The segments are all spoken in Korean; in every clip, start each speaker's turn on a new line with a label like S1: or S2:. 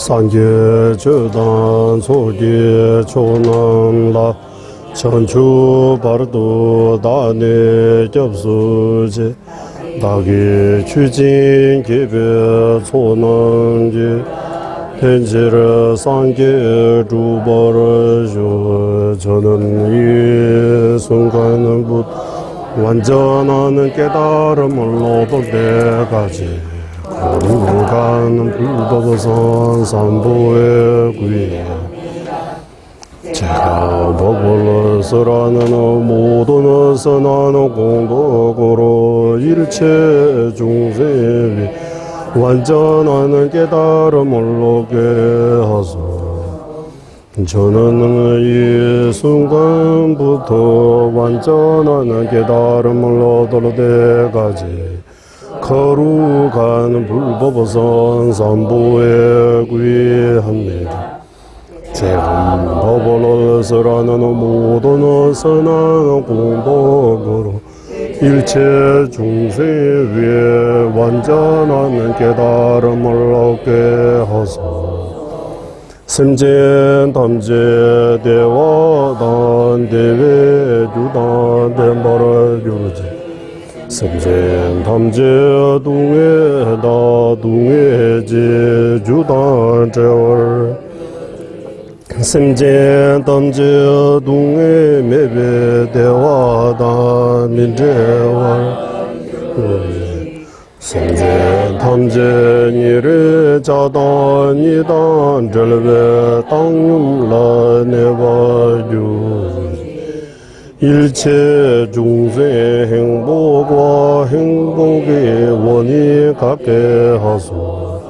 S1: 산계 저단 소계 초남라 천추 바르도 다네 접수제 다게 추진 개별 소남제 현지를 산계 주버를 주 저는 이 순간을 부 완전한 깨달음을 얻을 때까지 공간은 불법선 삼보의 구에 제가 법을 쓰라는 모든 선하는 공덕으로 일체 중생이 완전한 깨달음을 얻게 하소. 저는 이 순간부터 완전한 깨달음을 얻을 때까지 거룩한 불법선 삼보에 구의합니다. 제가 법을 쓰라는 모든 선한 공덕으로 일체 중생 위에 완전한 깨달음을 얻게 하소. 심진 담제 대화단 대외 주단 대마를 유지 심진 담제 동해다 동해제 주단 제월 심진 담제 동해 매배 대화단 민제월 심진 담제 니르 자단이단 절베 땅윤라 내바유 일체 중생 행복과 행복의 원이 갖게 하소.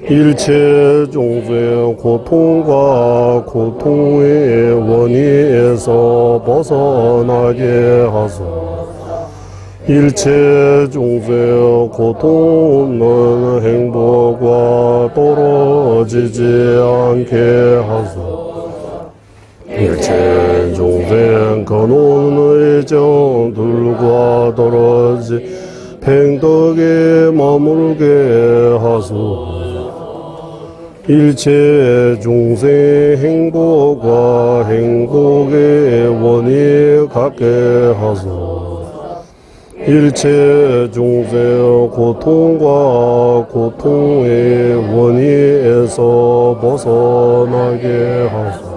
S1: 일체 중생 고통과 고통의 원인에서 벗어나게 하소. 일체 중생 고통 없는 행복과 떨어지지 않게 하소. 일체 중생 근원의 정들과 떨어지 팽덕에 머물게 하소. 일체 중생 행복과 행복의 원이 갖게 하소. 일체 중생 고통과 고통의 원인에서 벗어나게 하소.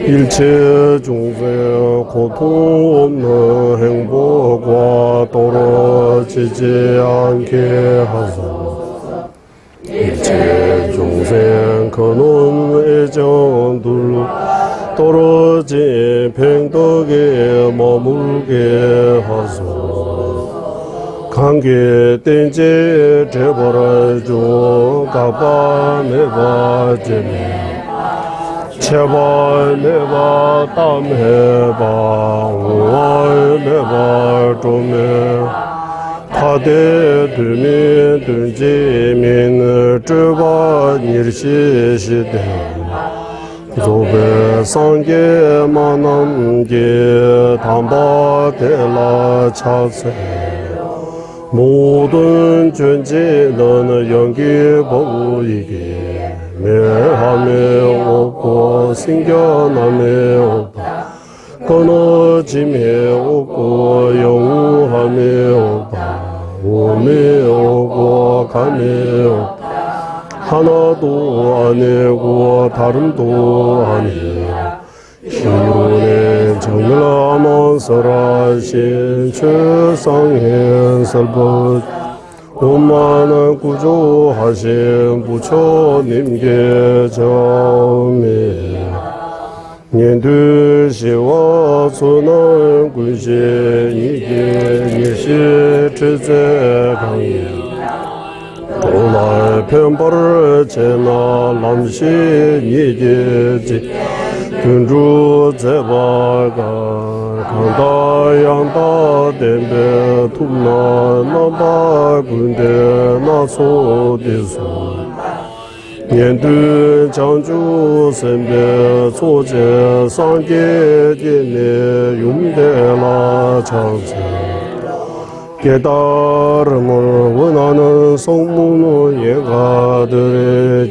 S1: 일체 중생 고통 없는 행복과 떨어지지 않게 하소. 일체 중생 근원 애정들로 떨어진 팽덕에 머물게 하소. 관계 땡제 재벌을 가바메바 제메 제발 내봐 땀해봐 오해봐 좀해 파대 들면 들지면 주바 일시시대 조배 상계만 남게 담바대라 차세 모든 존재는 연기 보이게 매함에 없고 생겨남에 없고 끊어짐에 없고 영우함에 없고 오매 없고 감에 없고 하나도 아니고 다름도 아니고 기론의 정밀하면서라신 최상의 설법 오만한 구조하신 부처님께 정미 년두시와 선한 군신 이게 일시 최제 강의 도날 편벌을 제나 남시 이게지 근주 제발가 강다 양다 댐베 tum나 나바 군데 나소디소 년두 장주 선배 소제 상계진의 용대나 장세 깨달음을 원하는 성문의 예가들의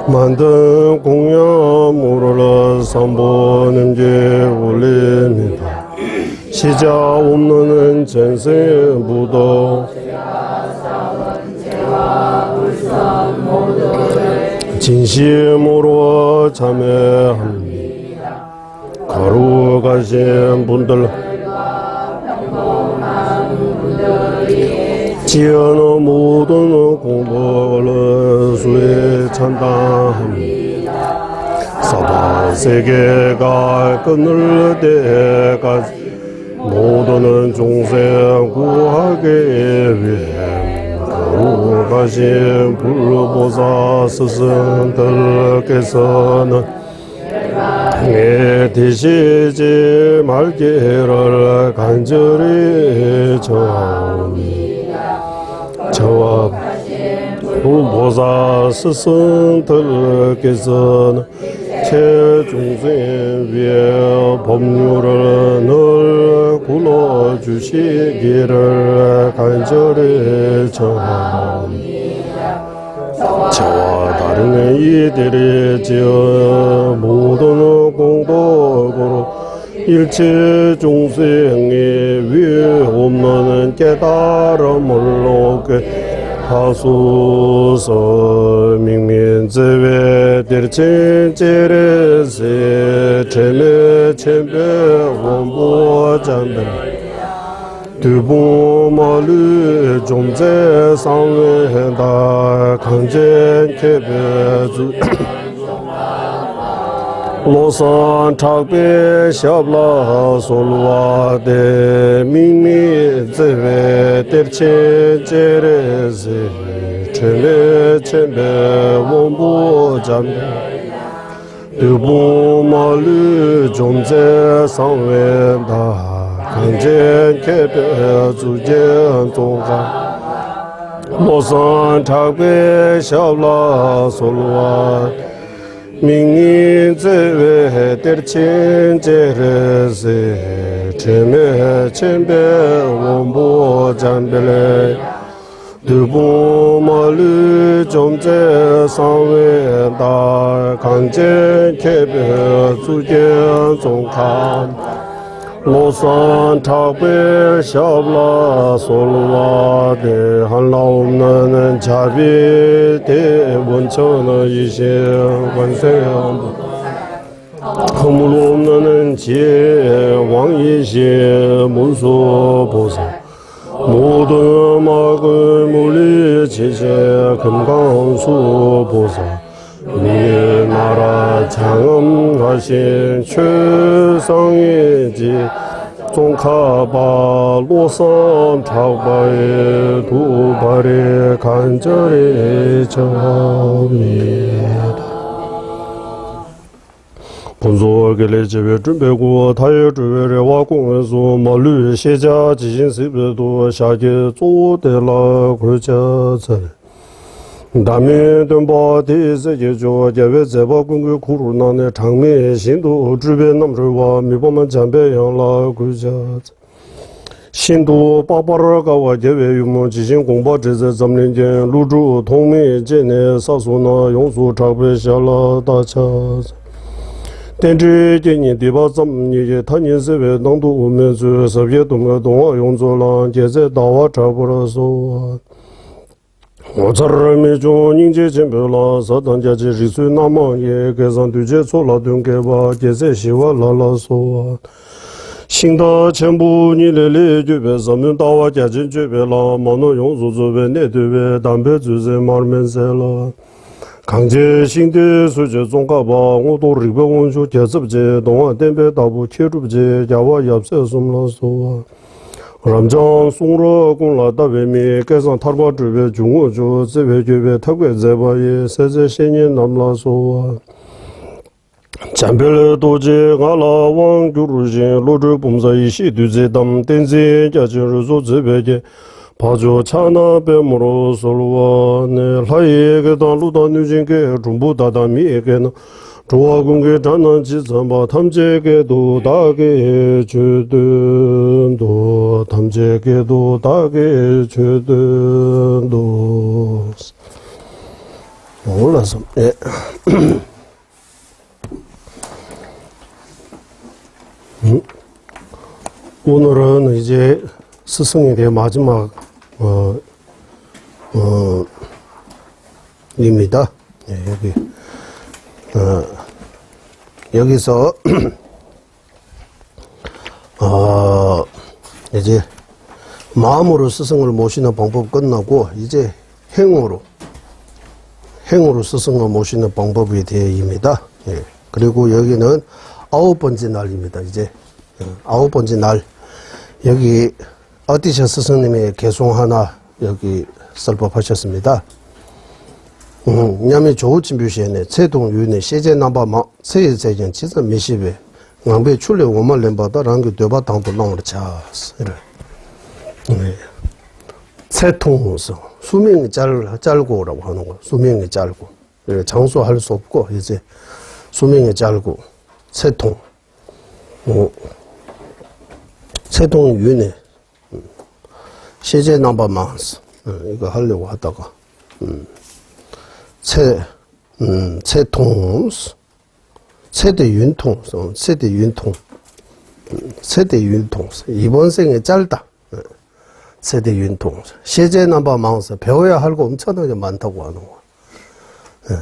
S1: 만든 공양물을 삼보는게 올립니다. 시자 없는 전생부도 진심으로 참여합니다. 거룩하신 분들 지어는 모든 공덕을 수에 찬당합니다. 사바 세계가 끊을 때까지 모든 종생 구하기 위해 거룩하신 불보사 스승들께서는 되시지 말기를 간절히 청합니다. 저와 불보사 스승들께서는 제중생 위에 법률을 늘 굴러주시기를 간절히 청합니다. 저와 다른 이들이 지어 모든 공덕으로 일체 종생이 위에 없는 깨달음을 얻게 하소서. 민민제외 들친제레세 체메 쳔베 원보잔베 두부마르 좀제 상회다 강제 개베주 로산 착배 샤블라 솔와데 민민제외 들친제레세 체메 쳔베 원보잔베 두부마르 좀제 상회다 강제 개별 주제 종가 모산 착배 샤블라 솔와 민인 제외 들친제레세 체메 쳔베 원보 잔벨레 두부마르 좀제 상회다 강제 개별 주제 종가 로산 착배 샤블라 솔와데 한라 없는 자비 대원천의 이신 관세음 허물 없는 지혜 왕이신 문수보사 모든 막을 물리치세 금강수보사 이 나라 장엄하신 최상이지 종카바 로선 타바의 두 발에 간절히 청합니다. 본소결의 제외 준비고 타의 주외의 와공에서 말류 시자 지신습에도 샤게 조대라 그자자네 남의 돈바디 세계조 제외 제바 공개 코로나의 장미 신도 주변 남들과 미범한 잠배양라 그자 신도 빠빠라가와 제외 유모 지신 공바 제제 점령전 루주 통미 제내 사소나 용수 작배 샤라 다차 denzi jenyi diba zam nye tanyin sewe nangdu umen su sabye dunga donga yongzo lang jeze dawa chabura so Otsar mi chung nyingje chenpe la satan jaji risu nama ye kesan tuje sola dunke ba jeze shiwa la la so Shingda chenpu nile le jube samyun dawa jajin jube la mano yongzo zube ne dube dambe zuze marmen se la 강제 신대 수제 종가바 오도 리베 원조 계습제 동아 덴베 다부 체르브제 야와 얍세 숨라소 람장 송로 공라다 베미 계산 타르바 주베 중오조 제베 제베 타괴 제바에 세제 신인 남라소 잠벨 도제 갈라 왕주르진 로드 봄사이시 두제담 덴제 자주르조 제베게 바조 차나 베모로 솔와네 라이게 달루다 뉴진게 중부다다미에게는 조화군게 잔난지 선바 탐제게도 다게 주든도 탐제게도 다게 주든도 몰라서, 예. 오늘은 이제 스승에 대해 마지막, 입니다. 예, 여기, 여기서, 이제, 마음으로 스승을 모시는 방법 끝나고, 이제 행으로 스승을 모시는 방법에 대해입니다. 예. 그리고 여기는 9번째 날입니다. 이제 9번째 날 여기 어디셔 스승님의 개송 하나 여기 설법하셨습니다. 냐면 조우친 뷰시에네 최동윤의 세제 남바마 세제전 지선 몇십에 낭배 출래 5만 렘바다라는 게 되바 당도 랑으로 차스 이래. 네. 세통성 수명이 짧고라고 하는 거. 수명이 짧고 장수할 수 없고 이제 수명이 짧고 세통 세통이 윤회 세제 남바만스 이거 하려고 하다가 세통 세대 윤통 세대 윤통 이번 생에 짧다. 세대 윤통 세제 남바 망서 배워야 할 거 엄청나게 많다고 하는 거. 예.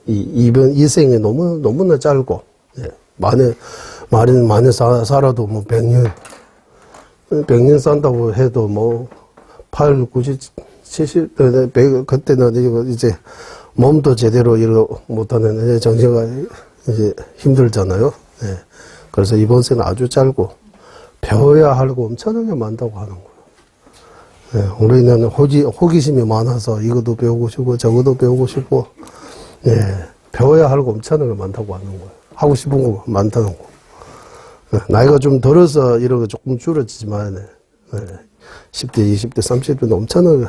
S1: 이 생에 너무나 짧고, 예. 많이 살아도 뭐 100년 산다고 해도 뭐 8, 90, 70, 100, 그때는 이제 몸도 제대로 일 못하는 정신가 이제 힘들잖아요. 예. 그래서 이번 생은 아주 짧고, 배워야 할 거 엄청나게 많다고 하는 거예요. 예, 우리는 호기심이 많아서 이것도 배우고 싶고 저것도 배우고 싶고, 예, 배워야 할 거 엄청나게 많다고 하는 거예요. 하고 싶은 거 많다는 거. 예, 나이가 좀 들어서 이런 조금 줄어지지만, 예, 10대, 20대, 30대도 엄청나게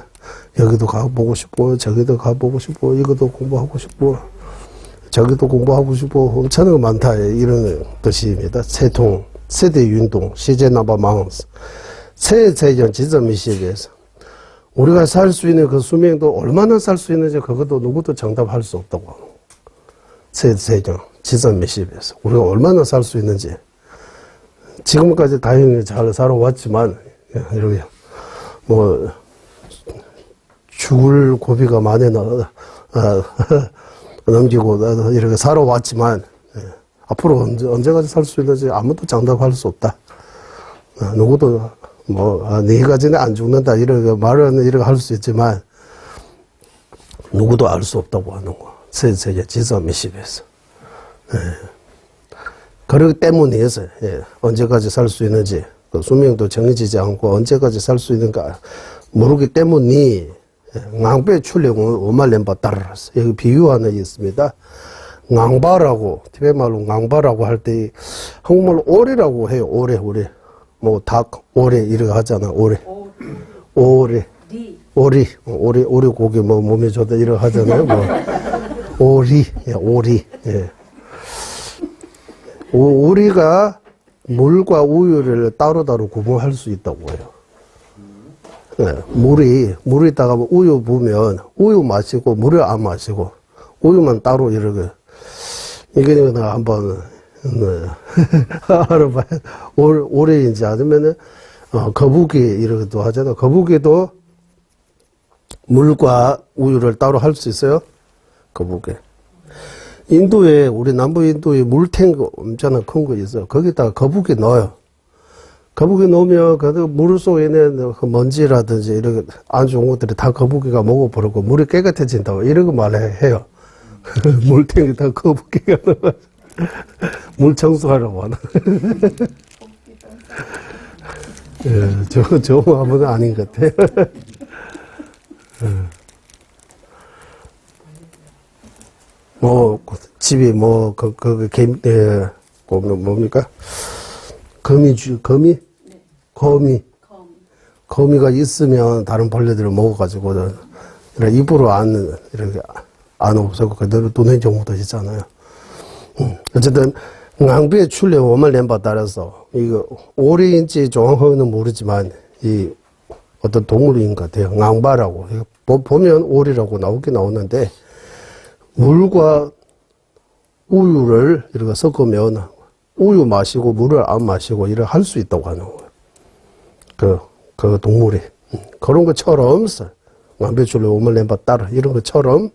S1: 여기도 가보고 싶고 저기도 가보고 싶고 이것도 공부하고 싶고 저기도 공부하고 싶고 엄청나게 많다 이런 뜻입니다. 세대 윤동, 시제 나바 망스, 세제전 지점미시에서 우리가 살 수 있는 그 수명도 얼마나 살 수 있는지 그것도 누구도 정답할 수 없다고 하고 세제전 지점미시에서 우리가 얼마나 살 수 있는지 지금까지 다행히 잘 살아왔지만 이렇게 뭐 죽을 고비가 많이 넘기고 이렇게 살아왔지만. 앞으로 언제까지 살 수 있는지 아무도 장담할 수 없다. 누구도 내일까지는 안 죽는다 이렇게 말은 이렇게 할 수 있지만 누구도 알 수 없다고 하는 거. 세계 지점 미십에서. 그렇기 때문에서 언제까지 살 수 있는지 그 수명도 정해지지 않고 언제까지 살 수 있는가 모르기 때문에 낭배 출력은 오말렘바 따라서 여기 비유 하나 있습니다. 낭바라고 티베트 말로 낭바라고 할 때 한국말로 오래라고 해요. 오래 뭐 닭 오래 이렇게 하잖아. 오래 오리 고기 뭐 몸에 좋다 이렇게 하잖아요. 뭐 오리 예. 오리가 물과 우유를 따로따로 구분할 수 있다고 해요. 예, 물에다가 우유 부으면 우유 마시고 물을 안 마시고 우유만 따로 이렇게 이게 내가 한번 알아봐요. 오래인지 아니면은 거북이 이렇게도 하잖아. 거북이도 물과 우유를 따로 할 수 있어요. 거북이. 인도에 우리 남부 인도에 물탱크 엄청나 큰 거 있어. 거기다가 거북이 넣어요. 거북이 넣으면 그 물 속에 있는 그 먼지라든지 이렇게 안 좋은 것들이 다 거북이가 먹어버리고 물이 깨끗해진다고 이런 거 말해요. 물탱이다 거북이가 넣어 물 청소하라고 하나. 예, 저 아무도 아닌 것 같아요. 뭐 집이 뭐 뭡니까? 거미가 있으면 다른 벌레들을 먹어가지고 입으로 이렇게 안 없어고 그대로 돈의 경우도 있잖아요. 어쨌든 낭비의 출력 오말 렘바 따라서 이거 오래인지 정확하게는 모르지만 이 어떤 동물인 것 같아요. 앙바라고. 보면 오리라고 나오긴 나오는데, 물과 우유를 이렇게 섞으면 우유 마시고 물을 안 마시고 이렇게 할 수 있다고 하는 거예요. 그 동물이. 그런 것처럼, 앙배출로 오물렘바 따라 이런 것처럼,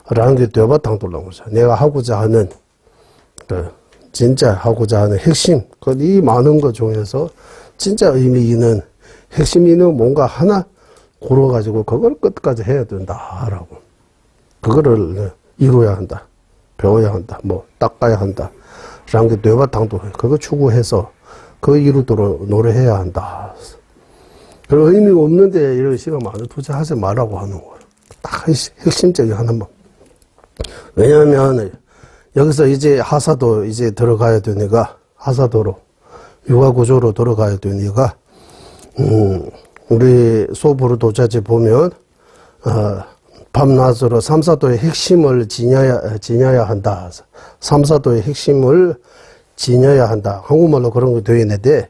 S1: 라는 게 되바탕도 나오죠. 내가 하고자 하는, 진짜 하고자 하는 핵심, 이 많은 것 중에서 진짜 의미 있는 핵심 있는 뭔가 하나 고르가지고 그걸 끝까지 해야 된다라고. 그거를 이루어야 한다. 배워야 한다. 뭐 닦아야 한다. 라는 게 뇌바탕도 그거 추구해서 그 이루도록 노력해야 한다. 별 의미가 없는데 이런 시간 많이 투자하지 말라고 하는 거예요. 딱 핵심적인 하나만. 왜냐하면 여기서 이제 하사도 이제 들어가야 되니까 하사도로 육아구조로 들어가야 되니까 우리 소부로 도자지 보면 밤낮으로 삼사도의 핵심을 지녀야 한다. 삼사도의 핵심을 지녀야 한다. 한국말로 그런 거 되어 있는데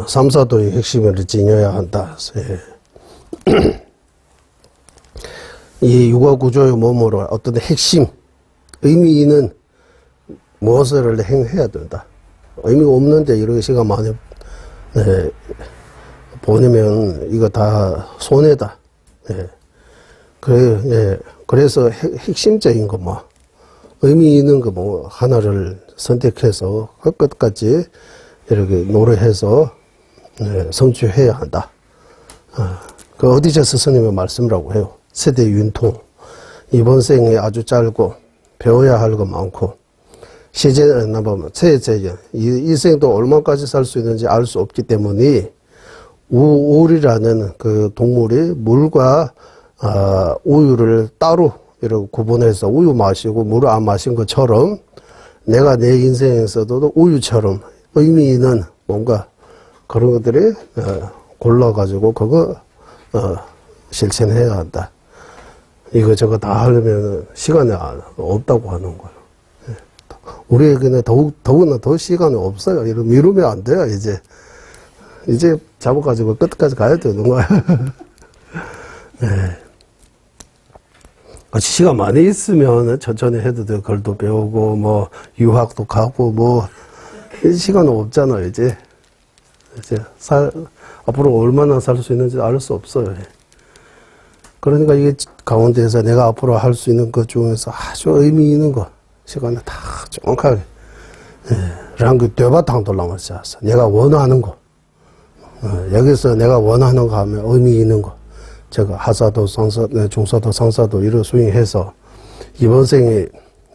S1: 삼사도의 핵심을 지녀야 한다. 예. 이 육아구조의 몸으로 어떤 핵심, 의미 있는 무엇을 행해야 된다. 의미가 없는데 이런 시간 많이 보내면 이거 다 손해다. 예. 그래서 핵심적인 거 뭐, 의미 있는 거 뭐, 하나를 선택해서 끝까지 이렇게 노력해서 성취해야 한다. 그 어디서 스님의 말씀이라고 해요. 세대 윤통. 이번 생에 아주 짧고, 배워야 할 거 많고, 시제를 나보면, 이 생도 얼마까지 살 수 있는지 알 수 없기 때문에, 오리라는 그 동물이 물과, 우유를 따로 이렇게 구분해서 우유 마시고 물을 안 마신 것처럼, 내가 내 인생에서도 우유처럼 의미 있는 뭔가 그런 것들이, 골라가지고 그거, 실천해야 한다. 이거 다 하려면 시간이 없다고 하는 거예요. 우리에게는 더구나 더 시간이 없어요. 이러면 미루면 안 돼요, 이제 잡아가지고 끝까지 가야 되는 거야. 네. 시간 많이 있으면 천천히 해도 돼. 글도 배우고, 뭐, 유학도 가고, 뭐, 시간은 없잖아요, 이제. 앞으로 얼마나 살 수 있는지 알 수 없어요. 그러니까 이게 가운데서 내가 앞으로 할 수 있는 것 중에서 아주 의미 있는 거, 시간을 다 정확하게, 라는 그 되바탕도 남았어. 내가 원하는 거. 여기서 내가 원하는 거 하면 의미 있는 거. 제가 하사도, 중사도, 상사도 이런 수행해서 이번 생에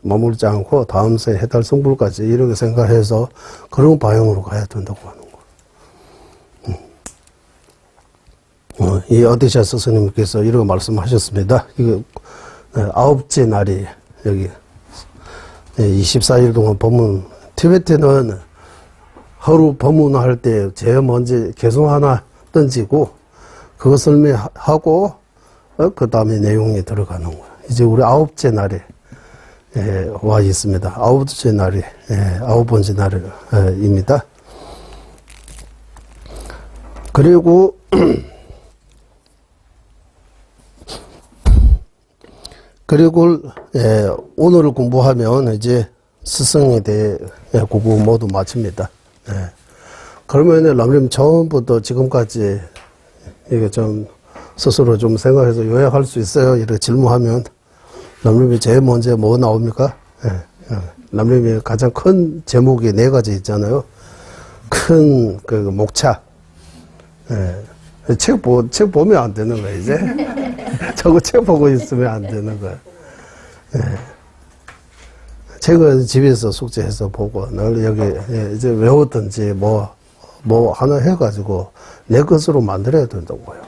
S1: 머물지 않고 다음 생 해달 성불까지 이렇게 생각해서 그런 방향으로 가야 된다고 하는 거. 이 어디샤 스님께서 이렇게 말씀하셨습니다. 이거 9째 날이 여기 24일 동안 법문, 티베트는 하루 법문할 때 제일 먼저 개성 하나 던지고 그거 설명하고 그 다음에 내용이 들어가는 거예요. 이제 우리 9째 날에 와 있습니다. 9째 날이 9번째 날입니다. 그리고 오늘을 공부하면 이제 스승에 대해 공부 모두 마칩니다. 그러면 람림 처음부터 지금까지 이게 좀 스스로 좀 생각해서 요약할 수 있어요? 이렇게 질문하면 람림이 제일 먼저 뭐 나옵니까? 람림이 가장 큰 제목이 4가지 있잖아요. 큰 그 목차. 책 보면 안 되는 거야, 이제. 저거 책 보고 있으면 안 되는 거야. 책은 집에서 숙제해서 보고, 늘 여기, 이제 외웠든지 뭐 하나 해가지고 내 것으로 만들어야 된다고요.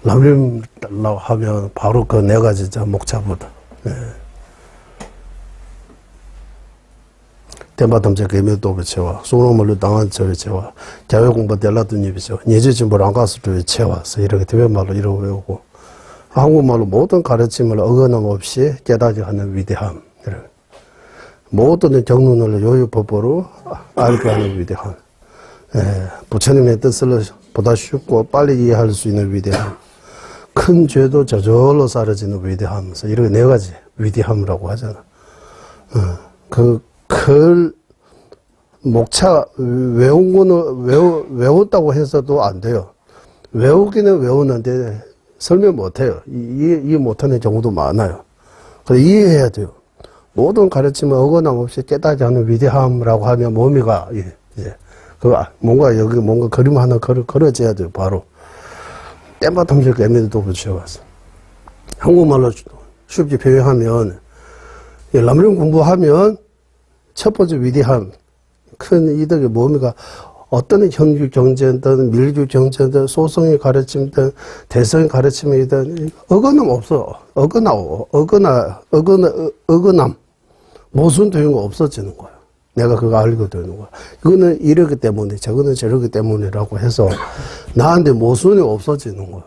S1: 람림 하면 바로 그 4가지 목차부터. 대마담제 개미도 비체와 소롱물로 당한 저비체와 자외 공부 될라던 비체와 예제진보 랑가스도 채와서 이렇게 대변말로 이러고 외우고 한국말로 모든 가르침을 어긋남 없이 깨닫게 하는 위대함. 모든 경륜을 요요법으로 알게 하는 위대함. 부처님의 뜻을 보다 쉽고 빨리 이해할 수 있는 위대함. 큰 죄도 저절로 사라지는 위대함. 이렇게 네 가지 위대함이라고 하잖아. 그 목차 외운 거는 외웠다고 해서도 안 돼요. 외우기는 외우는데 설명 못해요. 이해 못하는 경우도 많아요. 그래서 이해해야 돼요. 모든 가르침을 어긋남 없이 깨닫지 않는 위대함이라고 하면 몸이가 뭔가 여기 뭔가 그림 하나 걸어져야 돼요. 바로 땜바텀식 애매도 붙여왔어. 한국말로 쉽게 표현하면 람림 공부하면 첫 번째 위대함, 큰 이득이 뭡니까? 어떤 형규 경제든 밀규 경제든 소성의 가르침든 대성의 가르침이든 어긋남 없어. 어긋남 모순 되는 거 없어지는 거야. 내가 그거 알게 되는 거야. 이거는 이러기 때문에 저거는 저러기 때문이라고 해서 나한테 모순이 없어지는 거야.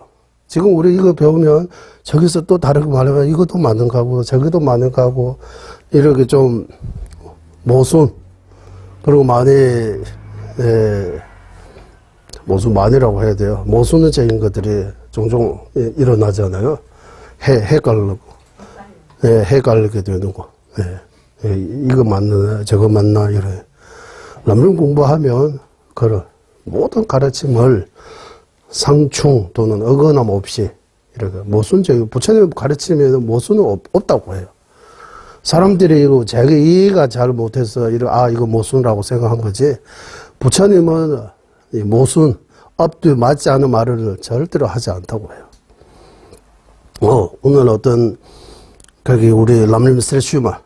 S1: 지금 우리 이거 배우면 저기서 또 다르게 말하면 이것도 맞는 거고 저기도 맞는 거고 이렇게 좀 모순 그리고 모순만이라고 해야 돼요. 모순적인 것들이 종종 일어나잖아요. 헷갈리고 헷갈리게 되는 거. 이거 맞나 저거 맞나 이래. 람림 공부하면 그런 모든 가르침을 상충 또는 어긋남 없이 이렇게 모순적인 부처님 가르침에는 모순은 없다고 해요. 사람들이 이거 자기 이해가 잘 못해서 이거 모순이라고 생각한 거지. 부처님은 이 모순 앞뒤 맞지 않은 말을 절대로 하지 않다고 해요. 오늘 어떤 거기 우리 람림 스레슈마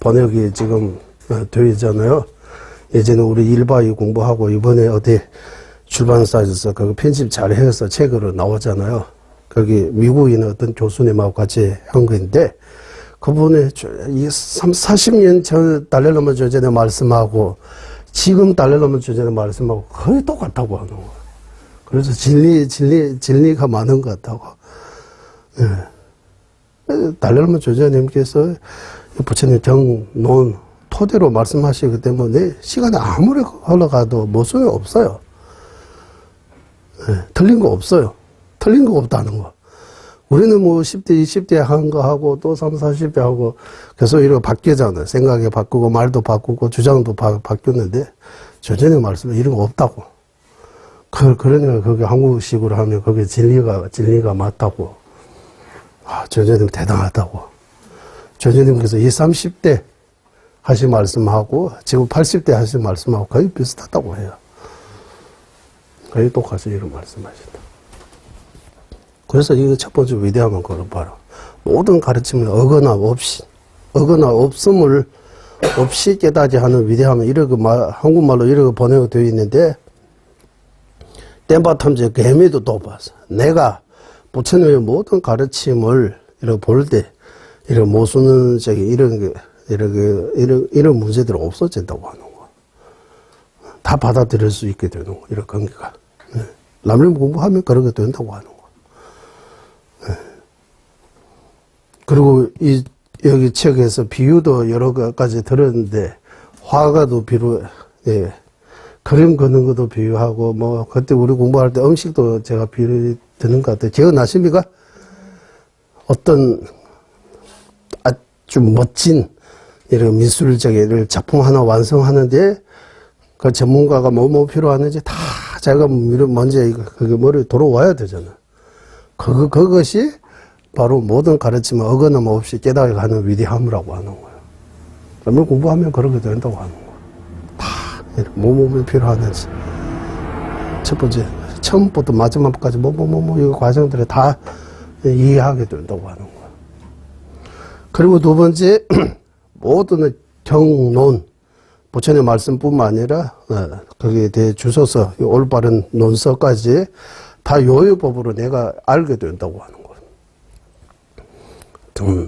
S1: 번역이 지금 되어 있잖아요. 예전에 우리 일바이 공부하고 이번에 어디 출판사에서 그 편집 잘 해서 책으로 나오잖아요. 거기 미국인 어떤 교수님하고 같이 한 건데 그분이 40년 전 달래로만 주전에 말씀하고 지금 달래로만 주전에 말씀하고 거의 똑같다고 하는 거예요. 그래서 진리가 많은 것 같다고. 달래로만 주전님께서 부처님 경론 토대로 말씀하시기 때문에 시간이 아무리 흘러가도 모순이 없어요. 틀린 거 없어요. 틀린 거 없다는 거. 우리는 뭐 10대, 20대 한 거 하고 또 30, 40대 하고 계속 이렇게 바뀌잖아요. 생각이 바꾸고 말도 바꾸고 주장도 바뀌었는데 저전에 말씀에 이런 거 없다고. 그러니까 그게 한국식으로 하면 그게 진리가 맞다고. 저전님 대단하다고. 저전님께서 20, 30대 하신 말씀하고 지금 80대 하신 말씀하고 거의 비슷하다고 해요. 거의 똑같이 이런 말씀하신다. 그래서 이거 첫 번째 위대함은 그걸 봐라. 모든 가르침을 어긋남 없음을 없이 깨닫지 하는 위대함은 이렇게 한국말로 이렇게 번역되어 있는데 땜바탐제 개미도 또 봤어. 내가 부처님의 모든 가르침을 이렇게 볼 때 이런 모순적인 이런 문제들이 없어진다고 하는 거. 다 받아들일 수 있게 되는 거. 이런 관계가. 람림 공부하면 그렇게 된다고 하는 거. 그리고 여기 책에서 비유도 여러 가지 들었는데 화가도 그림 그는 것도 비유하고 뭐 그때 우리 공부할 때 음식도 제가 비유 드는 것 같아요. 기억나십니까? 어떤 아주 멋진 이런 미술적인 작품 하나 완성하는데 그 전문가가 뭐 필요하는지 다 자기가 먼저 그게 머리에 들어와야 되잖아. 그것이 바로 모든 가르침을 어긋남 없이 깨닫게 하는 위대함이라고 하는 거예요. 그러면 공부하면 그렇게 된다고 하는 거예요. 다 뭐뭐 필요하는지 첫 번째 처음부터 마지막까지 이 과정들을 다 이해하게 된다고 하는 거예요. 그리고 두 번째 모든 경론 부처님 말씀뿐만 아니라 거기에 대해 주소서 올바른 논서까지 다 요요법으로 내가 알게 된다고 하는 거예요.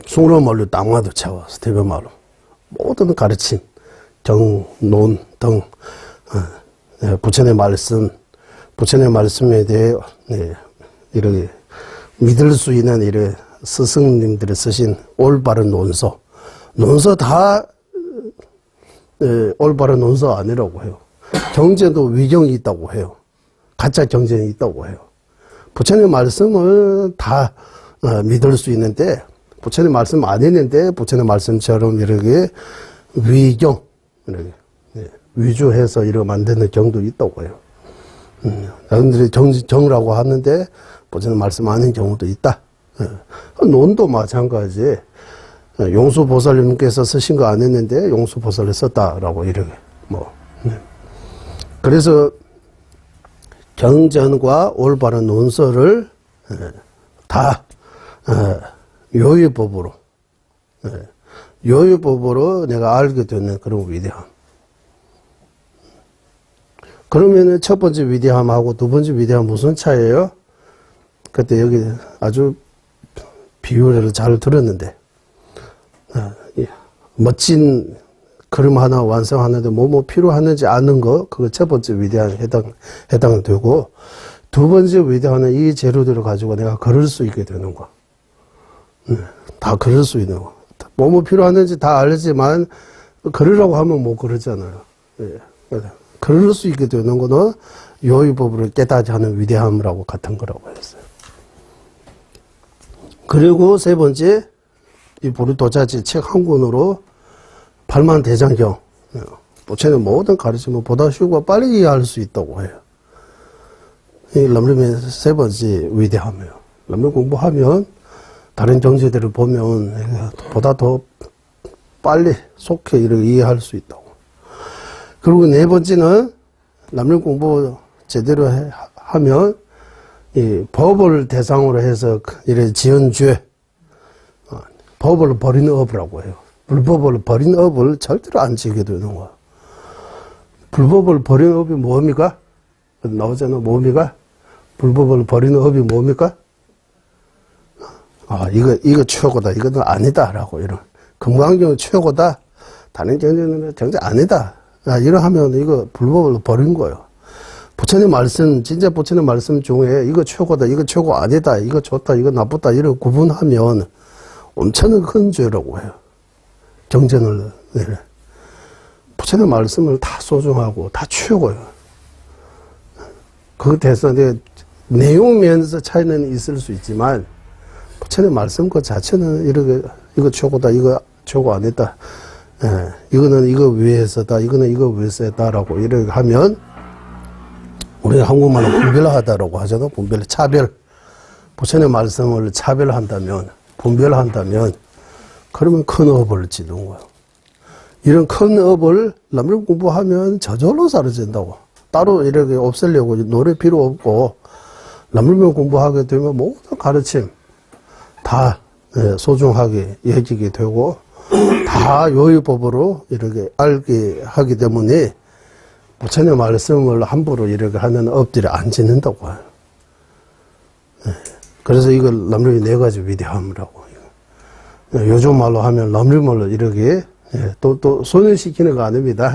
S1: 숭로말로 땅마도 채워서 대변말로 모든 가르침 경론 등 부처님 말씀에 대해 이렇게 믿을 수 있는 이런 스승님들이 쓰신 올바른 논서 다 올바른 논서 아니라고 해요. 경전도 위경이 있다고 해요. 가짜 경전이 있다고 해요. 부처님 말씀을 다 믿을 수 있는데, 부처님 말씀 안 했는데 부처님 말씀처럼 이렇게 위경, 이렇게 위조해서 이렇게 만드는 경도 있다고 해요. 사람들이 정라고 하는데 부처님 말씀 안 한 경우도 있다. 논도 마찬가지. 용수보살님께서 쓰신 거 안 했는데 용수보살을 썼다라고 이렇게 그래서 경전과 올바른 논설을 다 요유법으로 내가 알게 되는 그런 위대함. 그러면은 첫 번째 위대함하고 두 번째 위대함 무슨 차이예요? 그때 여기 아주 비유를 잘 들었는데, 멋진 그림 하나 완성하는데 뭐 필요하는지 아는 거, 그거 첫 번째 위대함에 해당되고, 두 번째 위대함은 이 재료들을 가지고 내가 걸을 수 있게 되는 거. 다 걸을 수 있는 거. 뭐 필요하는지 다 알지만, 걸으라고 하면 못 걸었잖아요. 걸을 수 있게 되는 거는 요의법으로 깨닫지 않은 위대함이라고 같은 거라고 했어요. 그리고 세 번째, 이 보리도자지 책 한 권으로 팔만대장경, 부처님 모든 가르침을 보다 쉽고 빨리 이해할 수 있다고 해요. 이 람림의 세 번째 위대함이에요. 람림 공부하면 다른 정제들을 보면 보다 더 빨리 속해 이렇게 이해할 수 있다고. 그리고 네 번째는 람림 공부 제대로 하면 이 법을 대상으로 해서 이래 지은 죄, 법을 버리는 업이라고 해요. 불법을 버린 업을 절대로 안 지게 되는 거야. 불법을 버리는 업이 뭡니까? 나오잖아, 뭡니까? 불법을 버리는 업이 뭡니까? 이거 최고다. 이거는 아니다라고, 이런. 금강경은 최고다. 다른 경전은 정작 아니다. 이러 하면 이거 불법을 버린 거예요. 부처님 말씀, 진짜 부처님 말씀 중에 이거 최고다, 이거 최고 아니다, 이거 좋다, 이거 나쁘다, 이렇게 구분하면 엄청난 큰 죄라고 해요. 경전을, 부처님 말씀을 다 소중하고 다 최고예요. 그것 대해서 내용 면에서 차이는 있을 수 있지만, 부처님 말씀 그 자체는 이거 최고다, 이거 최고 아니다, 이거는 이거 위에서다, 이거는 이거 위에서다라고 이렇게 하면, 우리가 한국말로 분별하다라고 하잖아. 차별. 부처님 말씀을 차별한다면, 분별한다면, 그러면 큰 업을 지는 거야. 이런 큰 업을 람림 공부하면 저절로 사라진다고. 따로 이렇게 없애려고 노래 필요 없고, 람림 공부하게 되면 모든 가르침 다 소중하게 여기게 되고, 다 요의법으로 이렇게 알게 하기 때문에, 부처님 말씀을 함부로 이렇게 하는 업들이 안 짓는다고 해요. 그래서 이걸 람림이 네 가지 위대함이라고. 요즘 말로 하면 람림을 이렇게 또 소멸시키는 거 아닙니다.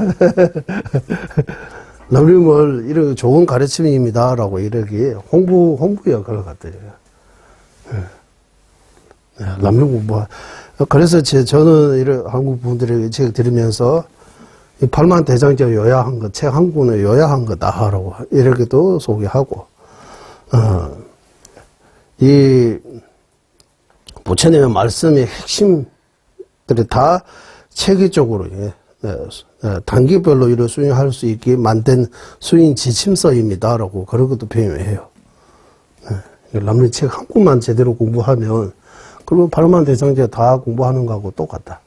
S1: 람림을 이렇게 좋은 가르침입니다라고 이렇게 홍보 역할을 갖다 줘요. 람림 공부. 그래서 저는 이런 한국 분들에게 책 들으면서 이 팔만대장경 요약한 거, 책 한 권을 요약한 거다라고 이렇게 또 소개하고, 이 부처님의 말씀의 핵심들이 다 체계적으로 단계별로 이를 수행할 수 있게 만든 수행 지침서입니다라고 그런 것도 표현해요. 람림 책 한 권만 제대로 공부하면, 그러면 팔만대장경 다 공부하는 거하고 똑같다.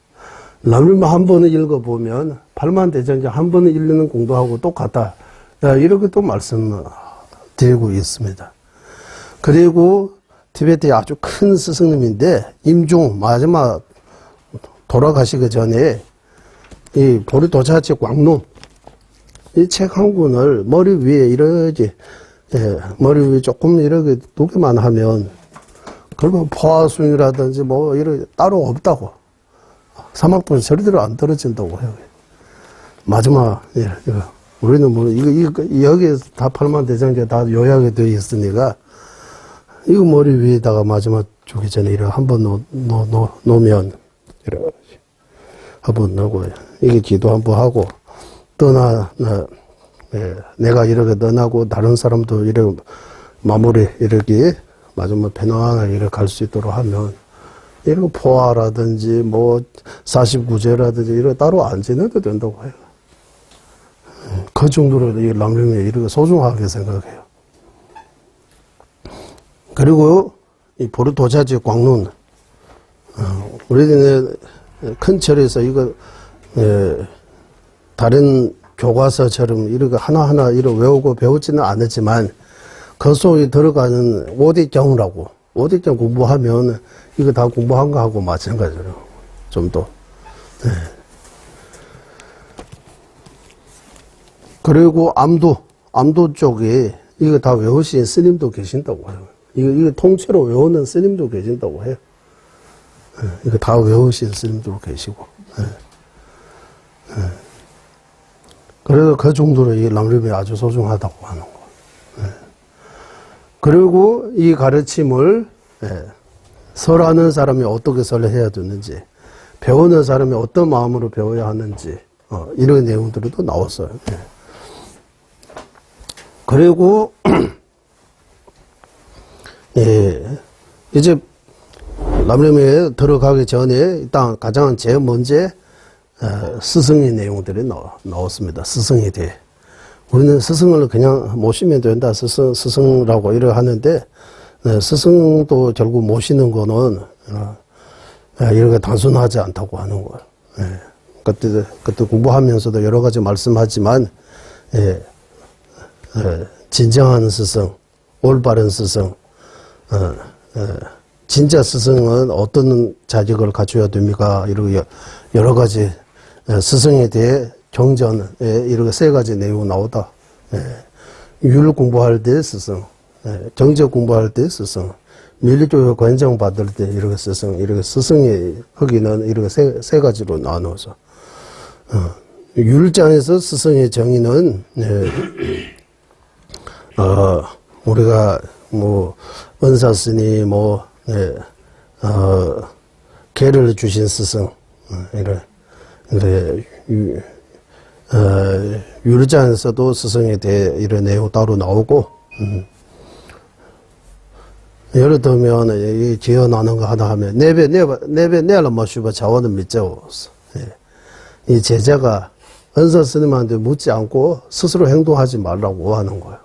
S1: 람림만 한 번을 읽어보면 팔만대장경 한 번을 읽는 공부하고 똑같다. 이렇게 또 말씀드리고 있습니다. 그리고 티베트의 아주 큰 스승님인데, 임종 마지막 돌아가시기 전에 이 보리도자지 광론 이 책 한 권을 머리 위에 이렇게 머리 위에 조금 이렇게 두개만 하면, 그러면 포화순이라든지 뭐 이렇게 따로 없다고. 사막도는 절대로 안 떨어진다고 해요. 마지막, 우리는 뭐, 여기에서 다 팔만대장경 다 요약이 되어 있으니까, 이거 머리 위에다가 마지막 주기 전에 이렇게 한번 놓으면, 이렇게 한번 놓고, 이게 기도 한번 하고, 내가 이렇게 떠나고 다른 사람도 이렇게 마무리 이렇게 마지막 편안하게 이렇게 갈 수 있도록 하면 이런 포화라든지 뭐 49제라든지 이런 따로 안 지내도 된다고 해요. 그 정도로 이 랑림이 이렇게 소중하게 생각해요. 그리고 이 보르도자지 광론, 우리는 큰 절에서 이거 다른 교과서처럼 이렇게 하나하나 이렇게 외우고 배우지는 않았지만 그 속에 들어가는 오디경이라고, 오디경 공부하면 이거 다 공부한 거하고 마찬가지로 좀 더. 그리고 암도 쪽에 이거 다 외우신 스님도 계신다고 해요. 이거 통째로 외우는 스님도 계신다고 해요. 이거 다 외우신 스님도 계시고. 그래서 그 정도로 이 랑림이 아주 소중하다고 하는 거. 그리고 이 가르침을 설하는 사람이 어떻게 설을 해야 되는지, 배우는 사람이 어떤 마음으로 배워야 하는지, 이런 내용들도 나왔어요. 그리고 이제 람림에 들어가기 전에 일단 가장 제일 먼저 스승의 내용들이 나왔습니다. 스승에 대해. 우리는 스승을 그냥 모시면 된다. 스승이라고 이렇게 하는데, 스승도 결국 모시는 거는, 이렇게 단순하지 않다고 하는 거예요. 그때 공부하면서도 여러 가지 말씀하지만, 진정한 스승, 올바른 스승, 진짜 스승은 어떤 자격을 갖춰야 됩니까? 이렇게 여러 가지 스승에 대해 경전에 이렇게 세 가지 내용 나오다. 율 공부할 때 스승, 정적 공부할 때 스승, 밀교육 권장 받을 때 이렇게 스승, 이렇게 스승의 거기는 이렇게 세 가지로 나눠서 율장에서 스승의 정의는 우리가 뭐 은사스니 뭐 계를 주신 스승 이래 율장에서도 스승에 대해 이런 내용 따로 나오고 예를 들면 이 기어나는 거 하나 하면 내배 내라 마슈바 자원은 믿자고 이 제자가 은사 스님한테 묻지 않고 스스로 행동하지 말라고 하는 거예요.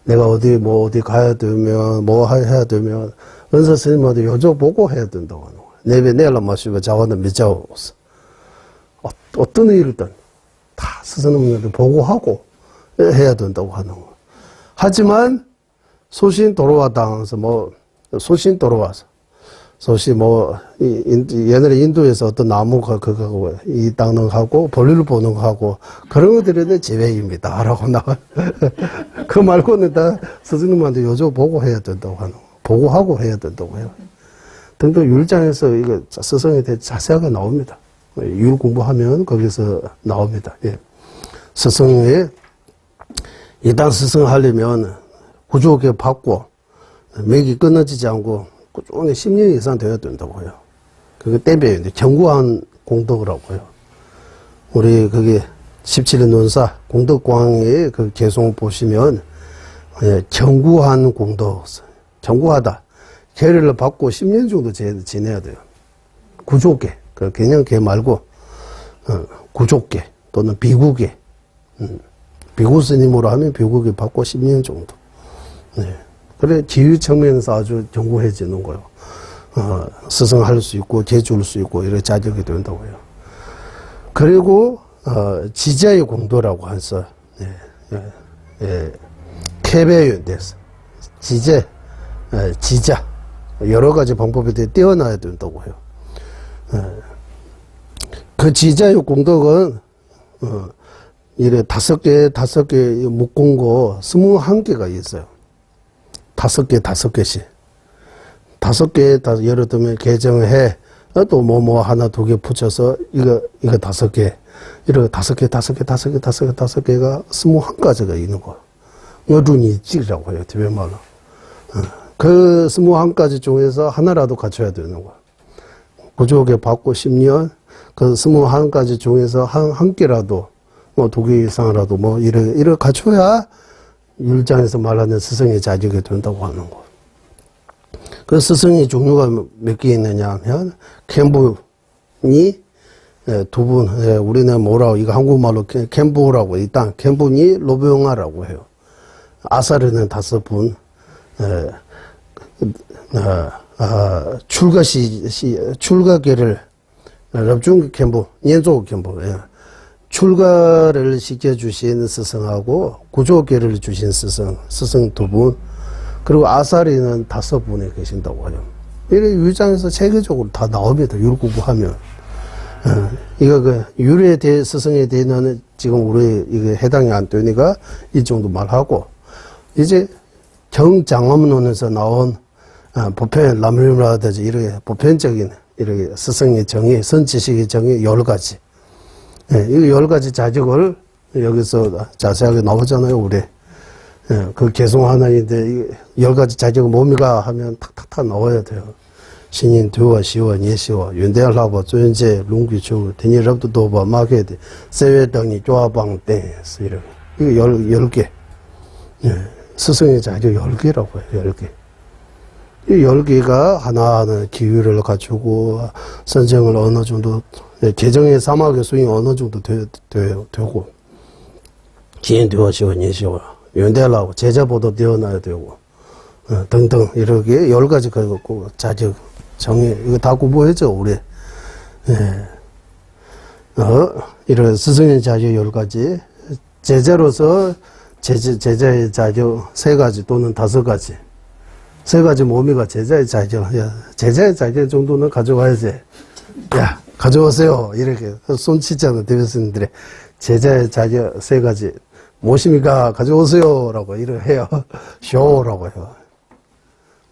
S1: 내가 어디 가야 되면 뭐 해야 되면 은사 스님한테 여쭤보고 해야 된다고 하는 거예요. 내배 내라 마슈바 자원은 믿자고 어떤 일이든 다 스승님한테 보고하고 해야 된다고 하는 거예요. 하지만 소신 도로와 당해서 소신 도로와서 옛날에 인도에서 어떤 나무가 그거하고 이 닦는 거하고 볼일 보는 거하고 그런 것들은 제외입니다. 라고 나와. 그 말고는 다 스승님한테 여쭤보고 해야 된다고 하는 거. 보고하고 해야 된다고 해요. 등등 율장에서 이거 스승에 대해 자세하게 나옵니다. 율 공부하면 거기서 나옵니다. 스승에 이단 스승 하려면 구조교 받고 맥이 끊어지지 않고 꾸준히 10년 이상 되어야 된다고 해요. 그게 땜배요. 견고한 공덕이라고 해요. 우리 거기 17년 논사 공덕광의 그 개송 보시면 견고한 공덕, 견고하다. 계를 받고 10년 정도 지내야 돼요. 구조계, 그 그냥 계 말고 구조계 또는 비구계, 비구 스님으로 하면 비구계 받고 10년 정도. 그래 지휘 측면에서 아주 견고해지는 거예요. 스승할 수 있고 제줄 수 있고 이렇게 자격이 된다고 해요. 그리고 지자의 공도라고 해서 캐배연대에서 지자 여러 가지 방법에 대해 떼어놔야 된다고 해요. 그 지자의 공덕은 이래 다섯 개 묶은 거 21개가 있어요. 5개씩. 5개, 예를 들면, 개정해, 또 하나, 2개 붙여서, 이거 5개. 이렇게 5개가 21가지가 있는 거야. 어른이 찌라고 해요, 티베말로. 그 21가지 중에서 하나라도 갖춰야 되는 거야. 구조개 받고 10년, 그 21가지 중에서 한 개라도, 뭐 두 개 이상이라도 뭐 이래 갖춰야 율장에서 말하는 스승의 자격이 된다고 하는 거. 그 스승의 종류가 몇 개 있느냐 하면 캔분이 두 분, 우리는 뭐라고 이거 한국말로 캔부라고 일단 캔분이 로병아라고 해요. 아사르는 5분, 출가계를 럽중 캔부, 연조 캔부, 출가를 시켜주신 스승하고 구조계를 주신 스승 2분, 그리고 아사리는 5분에 계신다고 해요. 이렇게 율장에서 체계적으로 다 나옵니다. 율구부하면. 이거 율에 대해 스승에 대해는 지금 우리 이게 해당이 안 되니까 이 정도 말하고, 이제 경장엄론에서 나온 보편 남림라든지 이렇게 보편적인 이렇게 스승의 정의, 선지식의 정의 10가지. 이 10가지 자격을 여기서 자세하게 나오잖아요, 우리. 그 개송 하나인데, 10가지 자격은 뭡니까? 하면 탁탁탁 나와야 돼요. 신인, 두와, 시와, 예시와, 윤대할라바, 조연제, 룽귀추, 데니럽도 도바, 마게드, 세웨덩이, 조아방, 땡스, 이렇게. 이거 10개. 스승의 자격 10개라고 해요, 10개. 이 10개가 하나하나 기율을 갖추고, 선정을 어느 정도, 개정의 사막의 수행이 어느 정도 되고, 신인, 두와, 시와, 예시와, 윤대할라고, 제자보도 되어놔야 되고, 등등, 이렇게 10가지 가지고 자격, 정의, 이거 다 공부했죠, 우리. 이런 스승의 자격 10가지, 제자로서 제자의 자격 3가지 또는 5가지. 3가지 몸이가 제자의 자격. 야, 제자의 자격 정도는 가져와야지. 야, 가져오세요. 이렇게 손치자는 대표스님들의 제자의 자격 3가지. 모심이가 가져오세요. 라고 이렇게 해요. 쇼라고 해요.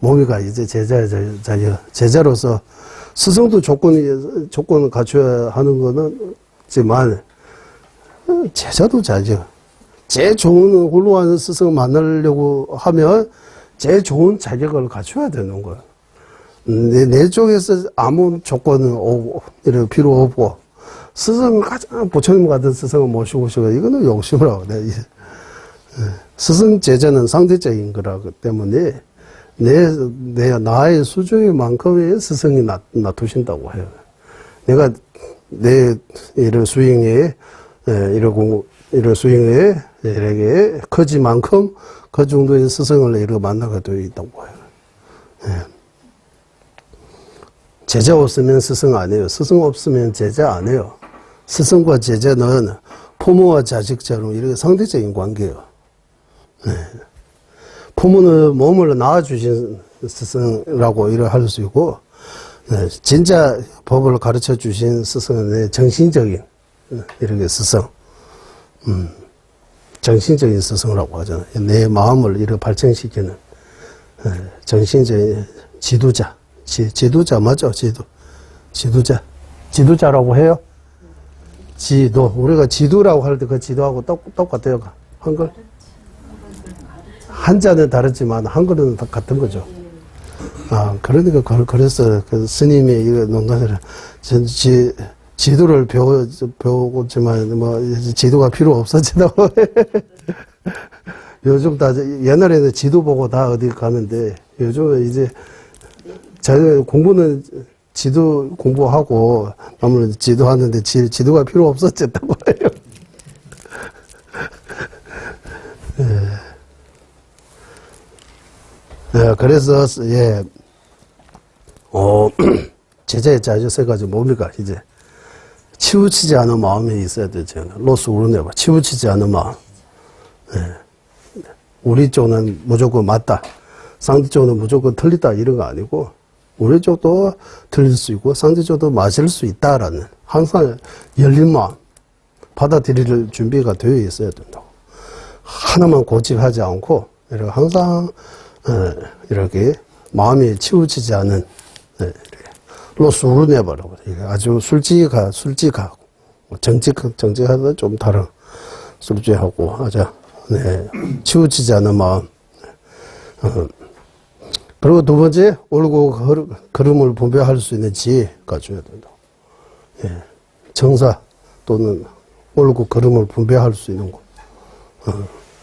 S1: 몸이가 이제 제자의 자격. 제자로서 스승도 조건을 갖춰야 하는 거는 있지만, 제자도 자격. 제일 좋은 훌륭한 스승을 만나려고 하면 제일 좋은 자격을 갖춰야 되는 거야. 내 쪽에서 아무 조건은 이렇게 필요 없고, 스승 가장 부처님 같은 스승을 모시고 오시고, 이거는 욕심이라고. 스승 제자는 상대적인 거라기 때문에 나의 수준인 만큼의 스승이 놔두신다고 해요. 내가 내 이런 수행에, 이런 수행에 이렇게 커지만큼 그 정도의 스승을 이렇게 만나게 되어 있다고 해요. 제자 없으면 스승 안 해요. 스승 없으면 제자 안 해요. 스승과 제자는 부모와 자식처럼 이렇게 상대적인 관계예요. 부모는 몸을 낳아주신 스승이라고 이렇게 할 수 있고, 진짜 법을 가르쳐 주신 스승은 정신적인 이렇게 스승, 정신적인 스승이라고 하잖아요. 내 마음을 이렇게 발전시키는 정신적인 지도자. 지도자 맞죠? 지도자라고 해요? 지도. 우리가 지도라고 할 때 그 지도하고 똑같아요. 한글? 한자는 다르지만 한글은 다 같은 거죠. 그러니까 그래서 그 스님이 이거 농담을 지도를 배우고지만 뭐 지도가 필요 없어진다고. 요즘 다 옛날에는 지도 보고 다 어디 가는데 요즘은 이제 자기 공부는 지도 공부하고 아무래도 지도하는데 지도가 필요 없어졌다고 해요. 그래서 제자의 자주 3가지 뭡니까? 이제 치우치지 않은 마음이 있어야 되죠. 로스 우르네바 치우치지 않은 마음. 우리 쪽은 무조건 맞다, 상대 쪽은 무조건 틀리다 이런 거 아니고 우리 쪽도 틀릴 수 있고 상대 쪽도 맞을 수 있다라는 항상 열린 마음, 받아들일 준비가 되어 있어야 된다고. 하나만 고집하지 않고 이렇게 항상 이렇게 마음이 치우치지 않은 로스우르네바라고 아주 솔직하고 정직하다 좀 다른 솔직하고 아주 치우치지 않은 마음. 그리고 2번째 옳고 그름을 분별할 수 있는 지혜가 줘야 된다. 정사 또는 옳고 그름을 분배할 수 있는 거.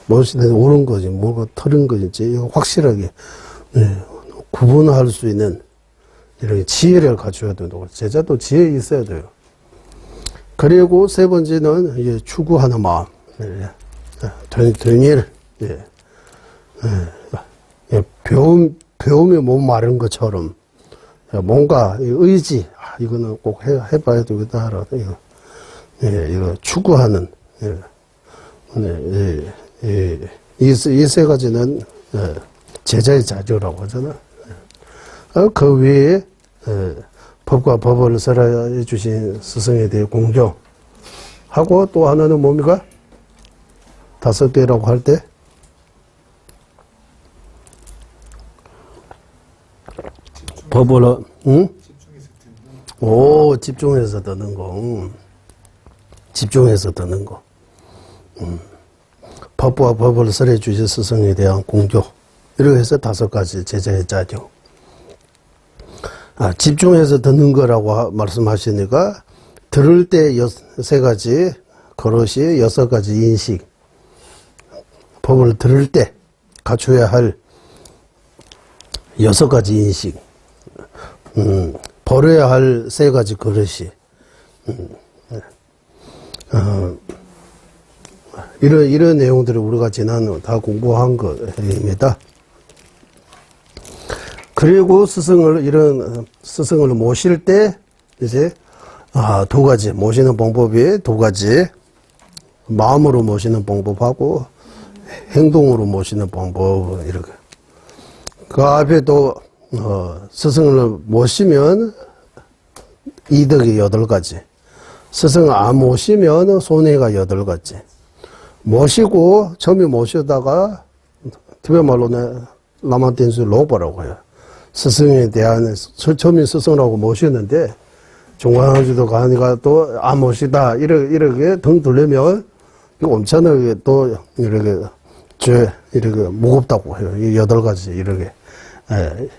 S1: 무엇이 옳은 거지, 뭐가 틀린 거지, 확실하게 구분할 수 있는 이런 지혜를 갖춰야 된다고. 제자도 지혜 있어야 돼요. 그리고 세 번째는 이제 추구하는 마음. 되닐, 배움이 못 마른 것처럼 뭔가 의지, 이거는 꼭 해봐야 되겠다 하라. 이거 추구하는, 이 세 가지는 제자의 자료라고 하잖아. 그 외에 법과 법을 설하여 주신 스승에 대해 공경하고, 또 하나는 뭡니까? 5개라고 할 때 법을 집중해서 듣는 거. 집중해서 듣는 거. 법과 법을 설해 주신 스승에 대한 공교. 이렇게 해서 5가지 제자의 자료. 집중해서 듣는 거라고 말씀하시니까, 들을 때 3가지 그릇이 6가지 인식. 법을 들을 때 갖춰야 할 6가지 인식. 버려야 할 3가지 그릇이. 이런 내용들을 우리가 지난 다 공부한 것입니다. 그리고 이런 스승을 모실 때, 이제, 2가지, 모시는 방법이 2가지, 마음으로 모시는 방법하고, 행동으로 모시는 방법, 이렇게. 그 앞에 또, 스승을 모시면 이득이 8가지. 스승을 안 모시면 손해가 8가지. 모시고, 처음에 모시다가, 티베 말로는 라마텐수 로버라고 해요. 스승에 대한, 처음에 스승이라고 모시는데, 중간지도 가니까 또 안 모시다, 이렇게 등 돌리면, 이거 엄청나게 또, 이렇게 무겁다고 해요. 이 8가지, 이렇게.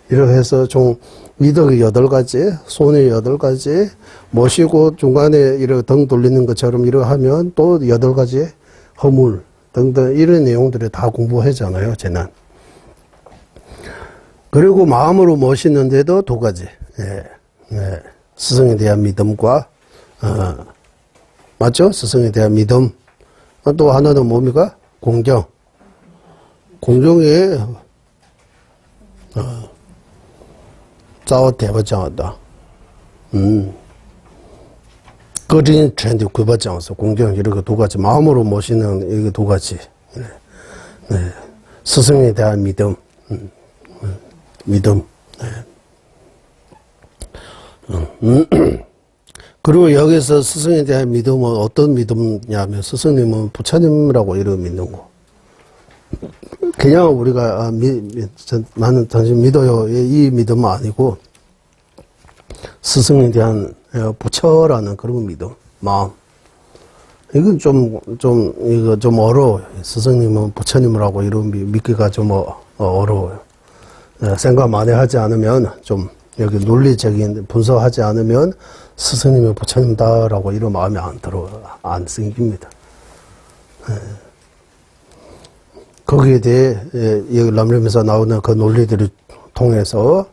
S1: 이렇게 해서 총 이득이 8가지, 손해 8가지, 모시고 중간에 이렇게 등 돌리는 것처럼 이렇게 하면 또 8가지 허물 등등 이런 내용들을 다 공부하잖아요, 쟤는. 그리고 마음으로 모시는데도 2가지. 스승에 대한 믿음과, 맞죠? 스승에 대한 믿음. 또 하나는 뭡니까? 공경. 공경에, 짜오 대바장하다. 거린 트렌드 구바장에서 공경, 이렇게 2가지. 마음으로 모시는 이게 2가지. 스승에 대한 믿음. 믿음. 그리고 여기서 스승에 대한 믿음은 어떤 믿음이냐면, 스승님은 부처님이라고 이렇게 믿는 거. 그냥 우리가 나는 당신 믿어요, 이 믿음은 아니고, 스승에 대한 부처라는 그런 믿음, 마음. 이건 이거 좀 어려워요. 스승님은 부처님이라고 이런 믿기가 좀 어려워요. 생각 많이 하지 않으면, 좀 여기 논리적인 분석하지 않으면 스승님이 부처님다라고 이런 마음이 안 생깁니다. 거기에 대해 여기 람림에서 나오는 그 논리들을 통해서,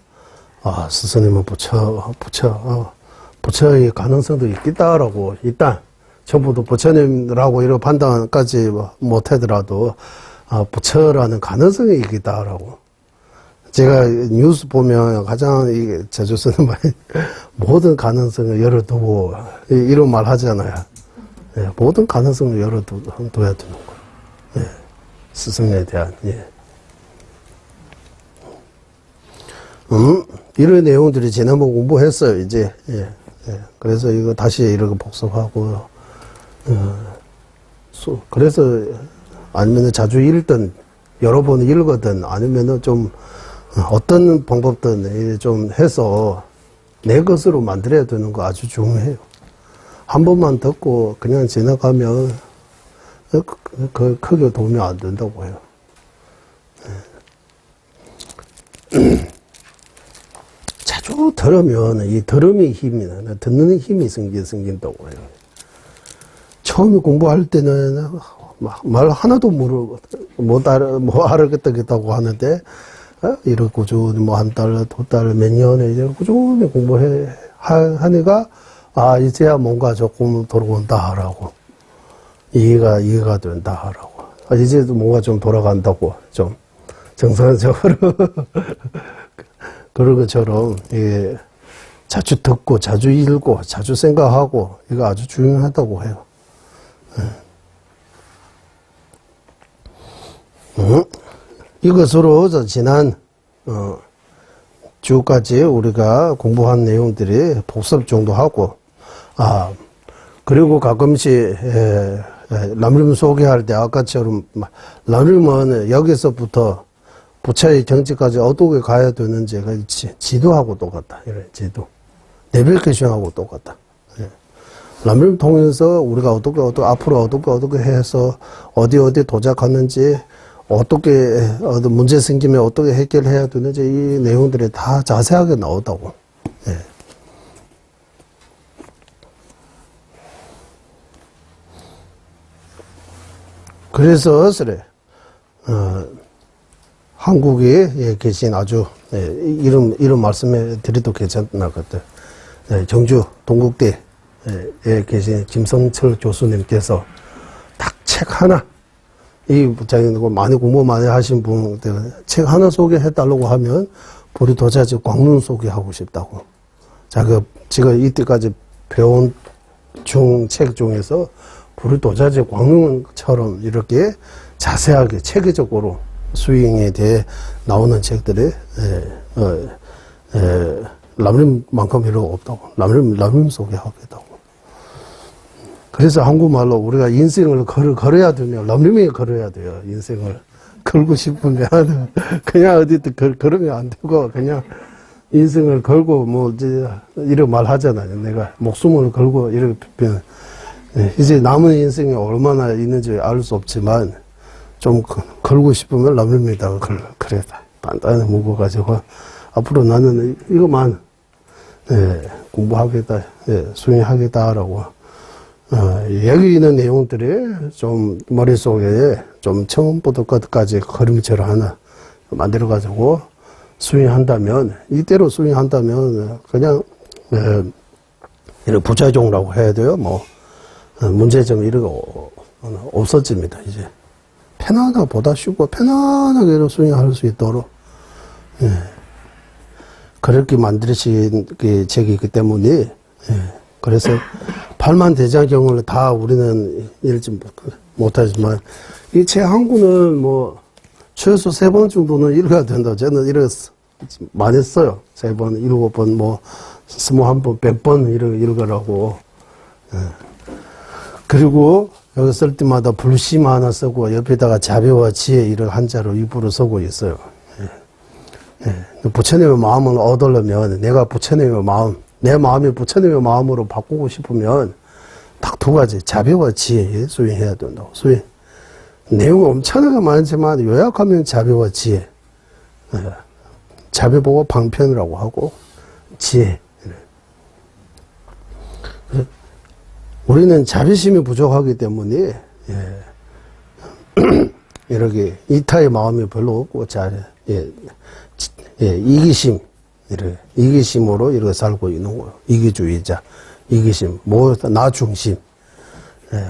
S1: 스승님은 부처의 가능성도 있겠다라고, 일단 전부도 부처님이라고 이런 판단까지 못하더라도 부처라는 가능성이 있겠다라고. 제가 뉴스 보면 가장 이게 자주 쓰는 말이, 모든 가능성을 열어두고 이런 말 하잖아요. 모든 가능성을 열어둬야 되는 거예요. 스승에 대한. 이런 내용들이 지난번 공부했어요, 이제. 그래서 이거 다시 이렇게 복습하고, 그래서 아니면 자주 읽든, 여러 번 읽거든, 아니면은 좀, 어떤 방법든 좀 해서 내 것으로 만들어야 되는 거 아주 중요해요. 한 번만 듣고 그냥 지나가면 크게 도움이 안 된다고 해요. 자주 들으면 이 들음의 힘이, 듣는 힘이 생긴다고 해요. 처음에 공부할 때는 말 하나도 못 알아듣겠다고 하는데, 이렇게 꾸준히 뭐 한 달, 두 달, 몇 년에 이제 꾸준히 하니까, 이제야 뭔가 조금 돌아온다 하라고. 이해가 된다 하라고. 이제도 뭔가 좀 돌아간다고. 좀 정상적으로. 그런 것처럼, 예, 자주 듣고, 자주 읽고, 자주 생각하고, 이거 아주 중요하다고 해요. 이것으로 지난 주까지 우리가 공부한 내용들이 복습 정도 하고, 그리고 가끔씩 남림 소개할 때 아까처럼 남림은 여기서부터 부처의 경지까지 어떻게 가야 되는지 지도하고 똑같다. 이런 지도. 내비게이션하고 똑같다. 남림 통해서 우리가 어떻게 앞으로 어떻게 해서 어디 도착하는지, 어떻게 문제 생기면 어떻게 해결해야 되는지 이 내용들이 다 자세하게 나오다고. 예. 그래서 한국에 계신 아주 이런 말씀해 드려도 괜찮을 것 같아요. 정주 동국대에 계신 김성철 교수님께서 딱 책 하나, 많이 공부 많이 하신 분들 책 하나 소개해달라고 하면 보리도자지 광론 소개하고 싶다고. 제가 이때까지 배운 책 중에서 보리도자지 광론처럼 이렇게 자세하게 체계적으로 수행에 대해 나오는 책들이 남림만큼 필요 없다고. 남림 소개하겠다고. 그래서 한국말로 우리가 인생을 걸어야 되면 남림에 걸어야 돼요. 인생을 걸고 싶으면 그냥 어디 걸으면 안 되고, 그냥 인생을 걸고 이런 말 하잖아요. 내가 목숨을 걸고 이렇게 이제 남은 인생이 얼마나 있는지 알 수 없지만 좀 걸고 싶으면 남림에다가 그래 단단히 묶어가지고 앞으로 나는 이것만 공부하겠다, 수행하겠다라고. 여기 있는 내용들이 좀 머릿속에 좀 처음부터 끝까지 그림처럼 하나 만들어가지고 수행한다면, 이대로 수행한다면 그냥 이런 부작용이라고 해야 돼요. 문제점 이런 거 없어집니다. 이제 보다 쉽고 편안하게 수행할 수 있도록 그렇게 만드신 그 책이기 때문에, 그래서 8만 대장경을 다 우리는 읽지 못하지만 이 책 한 권은 최소 3번 정도는 읽어야 된다. 저는 많이 써요. 3번, 7번, 21번, 100번 읽으라고. 그리고 여기 쓸 때마다 불심 하나 쓰고 옆에다가 자비와 지혜 이런 한자로 입으로 쓰고 있어요. 부처님의 마음을 얻으려면 내가 부처님의 마음, 내 마음이 부처님의 마음으로 바꾸고 싶으면 딱 2가지, 자비와 지혜 수행해야 된다고. 내용은 엄청나게 많지만 요약하면 자비와 지혜. 자비 보고 방편이라고 하고 지혜. 우리는 자비심이 부족하기 때문에 이렇게 이타의 마음이 별로 없고 이기심으로 이렇게 살고 있는 거예요. 이기주의자, 이기심, 나 중심.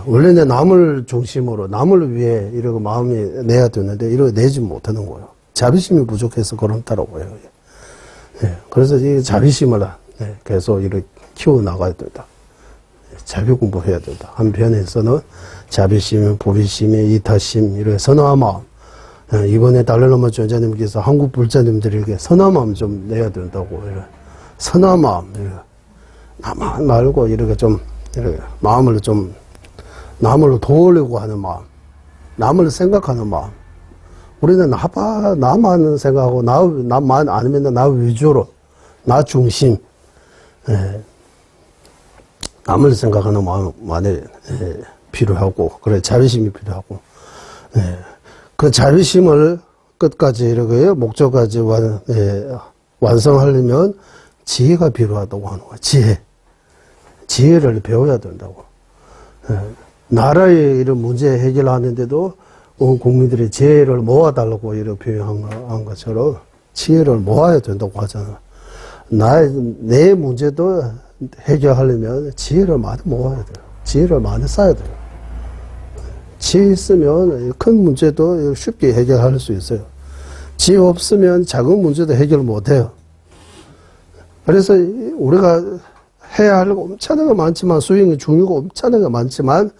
S1: 원래는 남을 중심으로, 남을 위해 이렇게 마음이 내야 되는데 이렇게 내지 못하는 거예요. 자비심이 부족해서 그렇다라고 해요. 그래서 이 자비심을 계속 이렇게 키워나가야 된다. 자비 공부해야 된다. 한편에서는 자비심, 보비심, 이타심, 이렇게 선한 마음. 이번에 달라라마 전자님께서 한국 불자님들에게 선한 마음 좀 내야 된다고. 선한 마음. 나만 말고 이렇게 마음을 남을 도우려고 하는 마음. 남을 생각하는 마음. 우리는 나만 생각하고, 나만 아니면 나 위주로, 나 중심. 남을 생각하는 마음만이 필요하고, 그래, 자비심이 필요하고, 그 자비심을 끝까지 이렇게 목적까지 완성하려면 지혜가 필요하다고 하는 거야. 지혜를 배워야 된다고. 나라의 이런 문제 해결하는데도 온 국민들의 지혜를 모아달라고 이렇게 표현한 것처럼 지혜를 모아야 된다고 하잖아. 내 문제도 해결하려면 지혜를 많이 모아야 돼요. 지혜를 많이 쌓아야 돼요. 지혜 있으면 큰 문제도 쉽게 해결할 수 있어요. 지혜 없으면 작은 문제도 해결 못 해요. 그래서 우리가 해야 할 거 엄청나게 많지만, 수행의 중요가 엄청나게 많지만,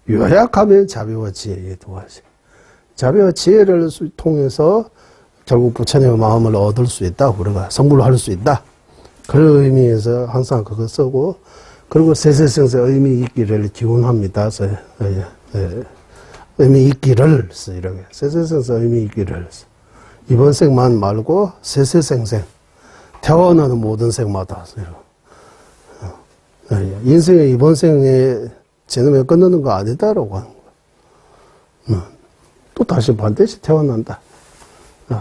S1: 요약하면 자비와 지혜의 두 가지. 자비와 지혜를 통해서 결국 부처님의 마음을 얻을 수 있다. 우리가 성불할 수 있다. 그런 의미에서 항상 그거 쓰고, 그리고 세세생세 의미 있기를 기원합니다. 의미 있기를 이렇게 세세생세 의미 있기를 이번 생만 말고 세세생생 태어나는 모든 생마다 인생의 이번 생에 제놈에 끝나는 거 아니다라고 하는 거야. 또 다시 반드시 태어난다.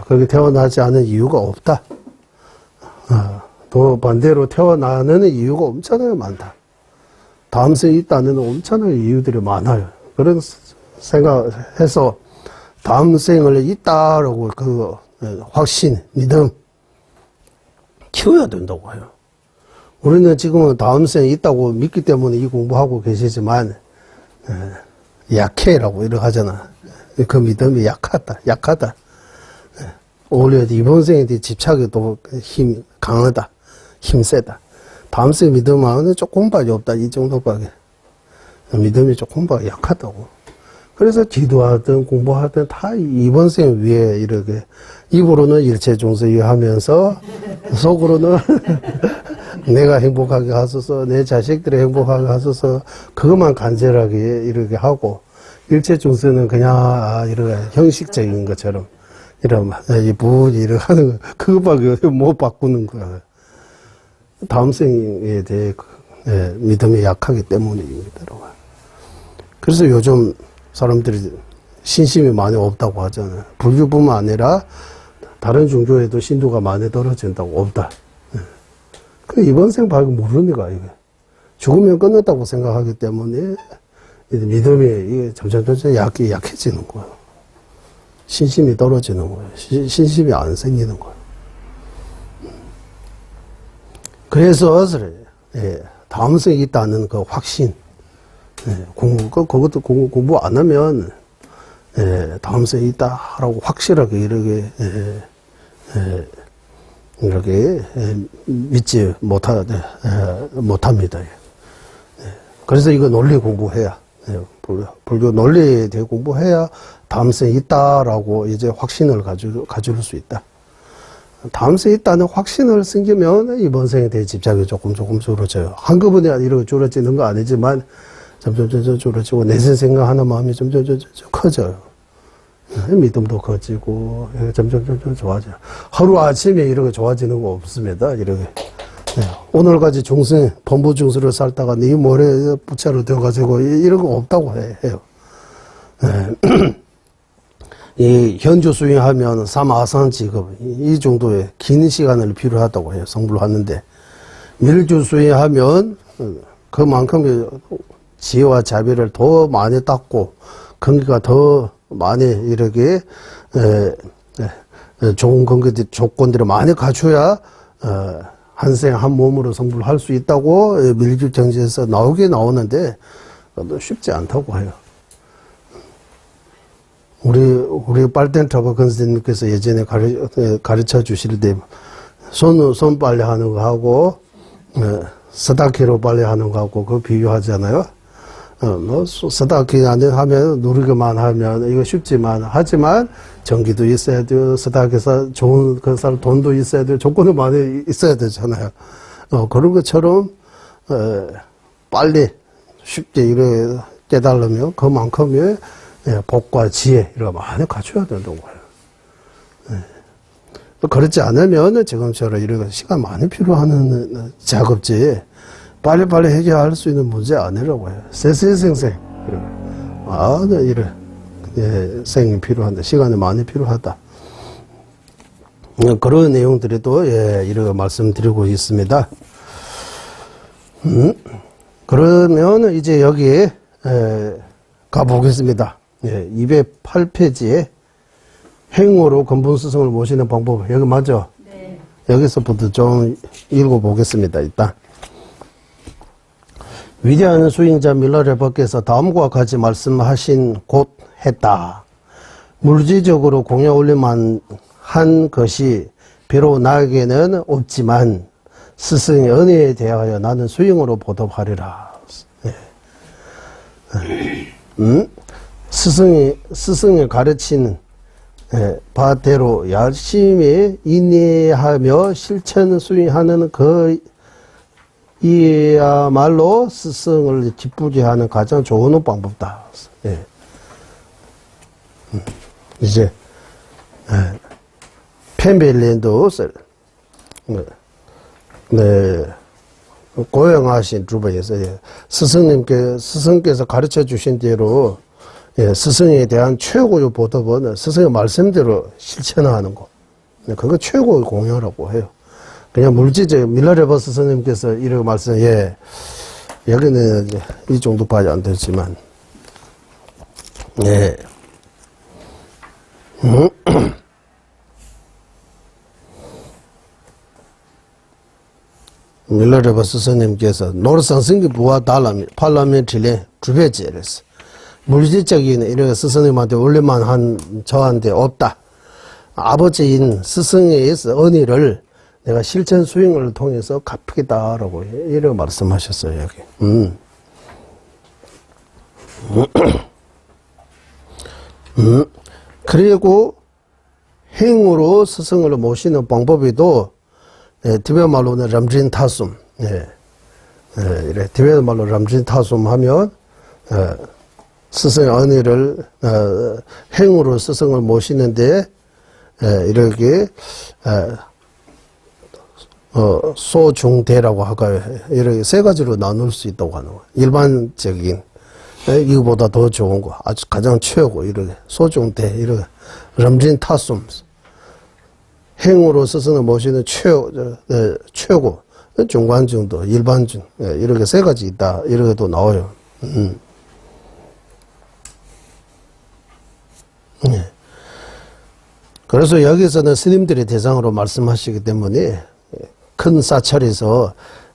S1: 그렇게 태어나지 않은 이유가 없다. 또 반대로 태어나는 이유가 엄청나게 많다. 다음 생이 있다는 엄청나게 이유들이 많아요. 그런 생각해서 다음 생을 있다라고 그 확신, 믿음 키워야 된다고 해요. 우리는 지금은 다음 생이 있다고 믿기 때문에 이 공부하고 계시지만 약해라고 이렇게 하잖아. 그 믿음이 약하다. 오히려 이번 생에 대해 집착이 더 힘 강하다. 힘세다. 다음 생 믿음은 조금밖에 없다. 이 정도밖에. 믿음이 조금밖에 약하다고. 그래서 기도하든 공부하든 다 이번 생 위에 이렇게 입으로는 일체 종소위 하면서 속으로는 내가 행복하게 하소서, 내 자식들이 행복하게 하소서, 그것만 간절하게 이렇게 하고 일체 종소는 그냥 이렇게 형식적인 것처럼 이런 이렇게 하는 거 그것밖에 못 바꾸는 거야. 다음 생에 대해 믿음이 약하기 때문입니다. 그래서 요즘 사람들이 신심이 많이 없다고 하잖아요. 불교뿐만 아니라 다른 종교에도 신도가 많이 떨어진다고 없다. 그 이번 생 말고 모르니까 이게 죽으면 끝났다고 생각하기 때문에 믿음이 이게 점점 약해지는 거예요. 신심이 떨어지는 거예요. 신심이 안 생기는 거예요. 그래서 다음 생이 있다는 그 확신, 그것도 공부 안 하면 다음 생이 있다라고 확실하게 이렇게 믿지 못합니다. 그래서 이거 논리 공부해야 불교 논리에 대해 공부해야 다음 생이 있다라고 이제 확신을 가질 수 있다. 다음 생에 있다는 확신을 생기면 이번 생에 대해 집착이 조금 줄어져요. 한꺼번에 이렇게 줄어지는 거 아니지만 점점 줄어지고 내생 생각하는 마음이 점점 커져요. 믿음도 커지고 점점 좋아져요. 하루아침에 이렇게 좋아지는 거 없습니다. 이렇게 오늘까지 중생 범부 중수를 살다가 네 모레 부처로 되어가지고 이런 거 없다고 해요. 이 현주 수행하면 삼아산 직업 이 정도의 긴 시간을 필요하다고 해요. 성불을 하는데 밀주 수행하면 그만큼 지혜와 자비를 더 많이 닦고 근기가 더 많이 이렇게 좋은 근기 조건들을 많이 갖춰야 한 생 한 몸으로 성불을 할 수 있다고 밀주 정지에서 나오는데 쉽지 않다고 해요. 우리 빨텐트라바 선생님께서 예전에 가르쳐 주실 때 손 빨래 하는 거 하고 서다키로 빨래 하는 거 하고 그거 비유하잖아요. 서다키 안에 하면 누리기만 하면 이거 쉽지만 하지만 전기도 있어야 돼요. 서다키에서 좋은 살 돈도 있어야 돼요. 조건이 많이 있어야 되잖아요. 그런 것처럼 빨리 쉽게 이렇게 깨달으면 그만큼의 복과 지혜 이런 거 많이 갖춰야 된다고 해요. 그렇지 않으면 지금처럼 이런 시간 많이 필요한 작업지 빨리빨리 해결할 수 있는 문제 아니라고 해요. 세세생생 이런 생이 필요한다. 시간이 많이 필요하다. 그런 내용들이 또 이렇게 말씀드리고 있습니다. 그러면 이제 여기에 가보겠습니다. 예, 208페이지에 행으로 근본 스승을 모시는 방법. 여기 맞죠?
S2: 네.
S1: 여기서부터 좀 읽어보겠습니다. 일단. 위대한 수행자 밀러레버께서 다음과 같이 말씀하신 곧 했다. 물질적으로 공양 올림만 한 것이 비록 나에게는 없지만 스승의 은혜에 대하여 나는 수행으로 보답하리라. 예. 스승이 가르친 바대로 열심히 인내하며 실천 수행하는 이야말로 스승을 기쁘게 하는 가장 좋은 방법이다. 예. 이제 펜벨린도 고용하신 주부에서 스승께서 가르쳐 주신 대로 스승에 대한 최고의 보답은 스승의 말씀대로 실천하는 거. 그거 최고의 공양이라고 해요. 그냥 물질적, 밀러레버 스승님께서 이렇게 여기는 이제 이 정도밖에 안 되지만, 예. 밀러레버 스승님께서 노르상승기 부와 팔라멘트리 주배제랬어. 물질적인 이런 스승님한테 올릴만 한 저한테 없다. 아버지인 스승의 은혜를 내가 실천 수행을 통해서 갚겠다라고 이렇게 말씀하셨어요, 여기. 그리고 행으로 스승을 모시는 방법에도 티베트 말로는 람진 타숨. 이래 티베트 말로 람진 타숨 하면 스승의 은혜를 행으로 스승을 모시는데 이렇게 소중대라고 할까요? 이렇게 세 가지로 나눌 수 있다고 하는 거예요. 일반적인 이거보다 더 좋은 거, 아주 가장 최고 이렇게 소중대 이렇게 람진 타숨 행으로 스승을 모시는 최고 중간 정도 일반 중 이렇게 세 가지 있다 이렇게도 나와요. 그래서 여기서는 스님들이 대상으로 말씀하시기 때문에 큰 사찰에서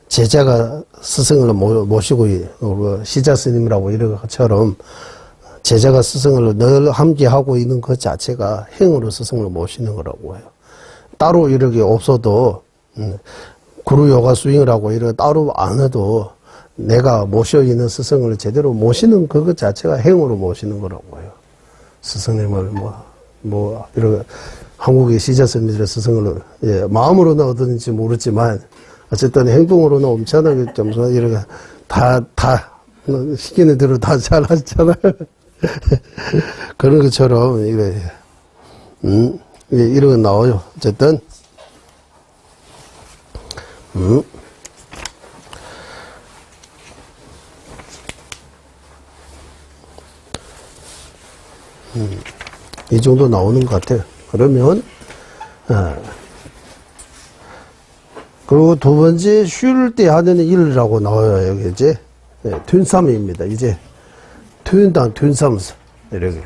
S1: 제자가 스승을 모시고 시자 스님이라고 이런 것처럼 제자가 스승을 늘 함께 하고 있는 것 자체가 행으로 스승을 모시는 거라고 해요. 따로 이렇게 없어도 구루 요가 수행이라고 이렇게 따로 안 해도 내가 모셔 있는 스승을 제대로 모시는 그것 자체가 행으로 모시는 거라고 해요. 스승님을 이렇게 한국의 시자 스님들의 스승을 마음으로는 얻었는지 모르지만 어쨌든 행동으로는 엄청나게 좀 이렇게 다 시키는 대로 다 잘하잖아요. 그런 것처럼 이렇게 나와요. 어쨌든 이 정도 나오는 것 같아요. 그러면 그리고 두 번째 쉴 때 하는 일이라고 나와요. 여기 이제 튠삼입니다. 이제 튠삼 이렇게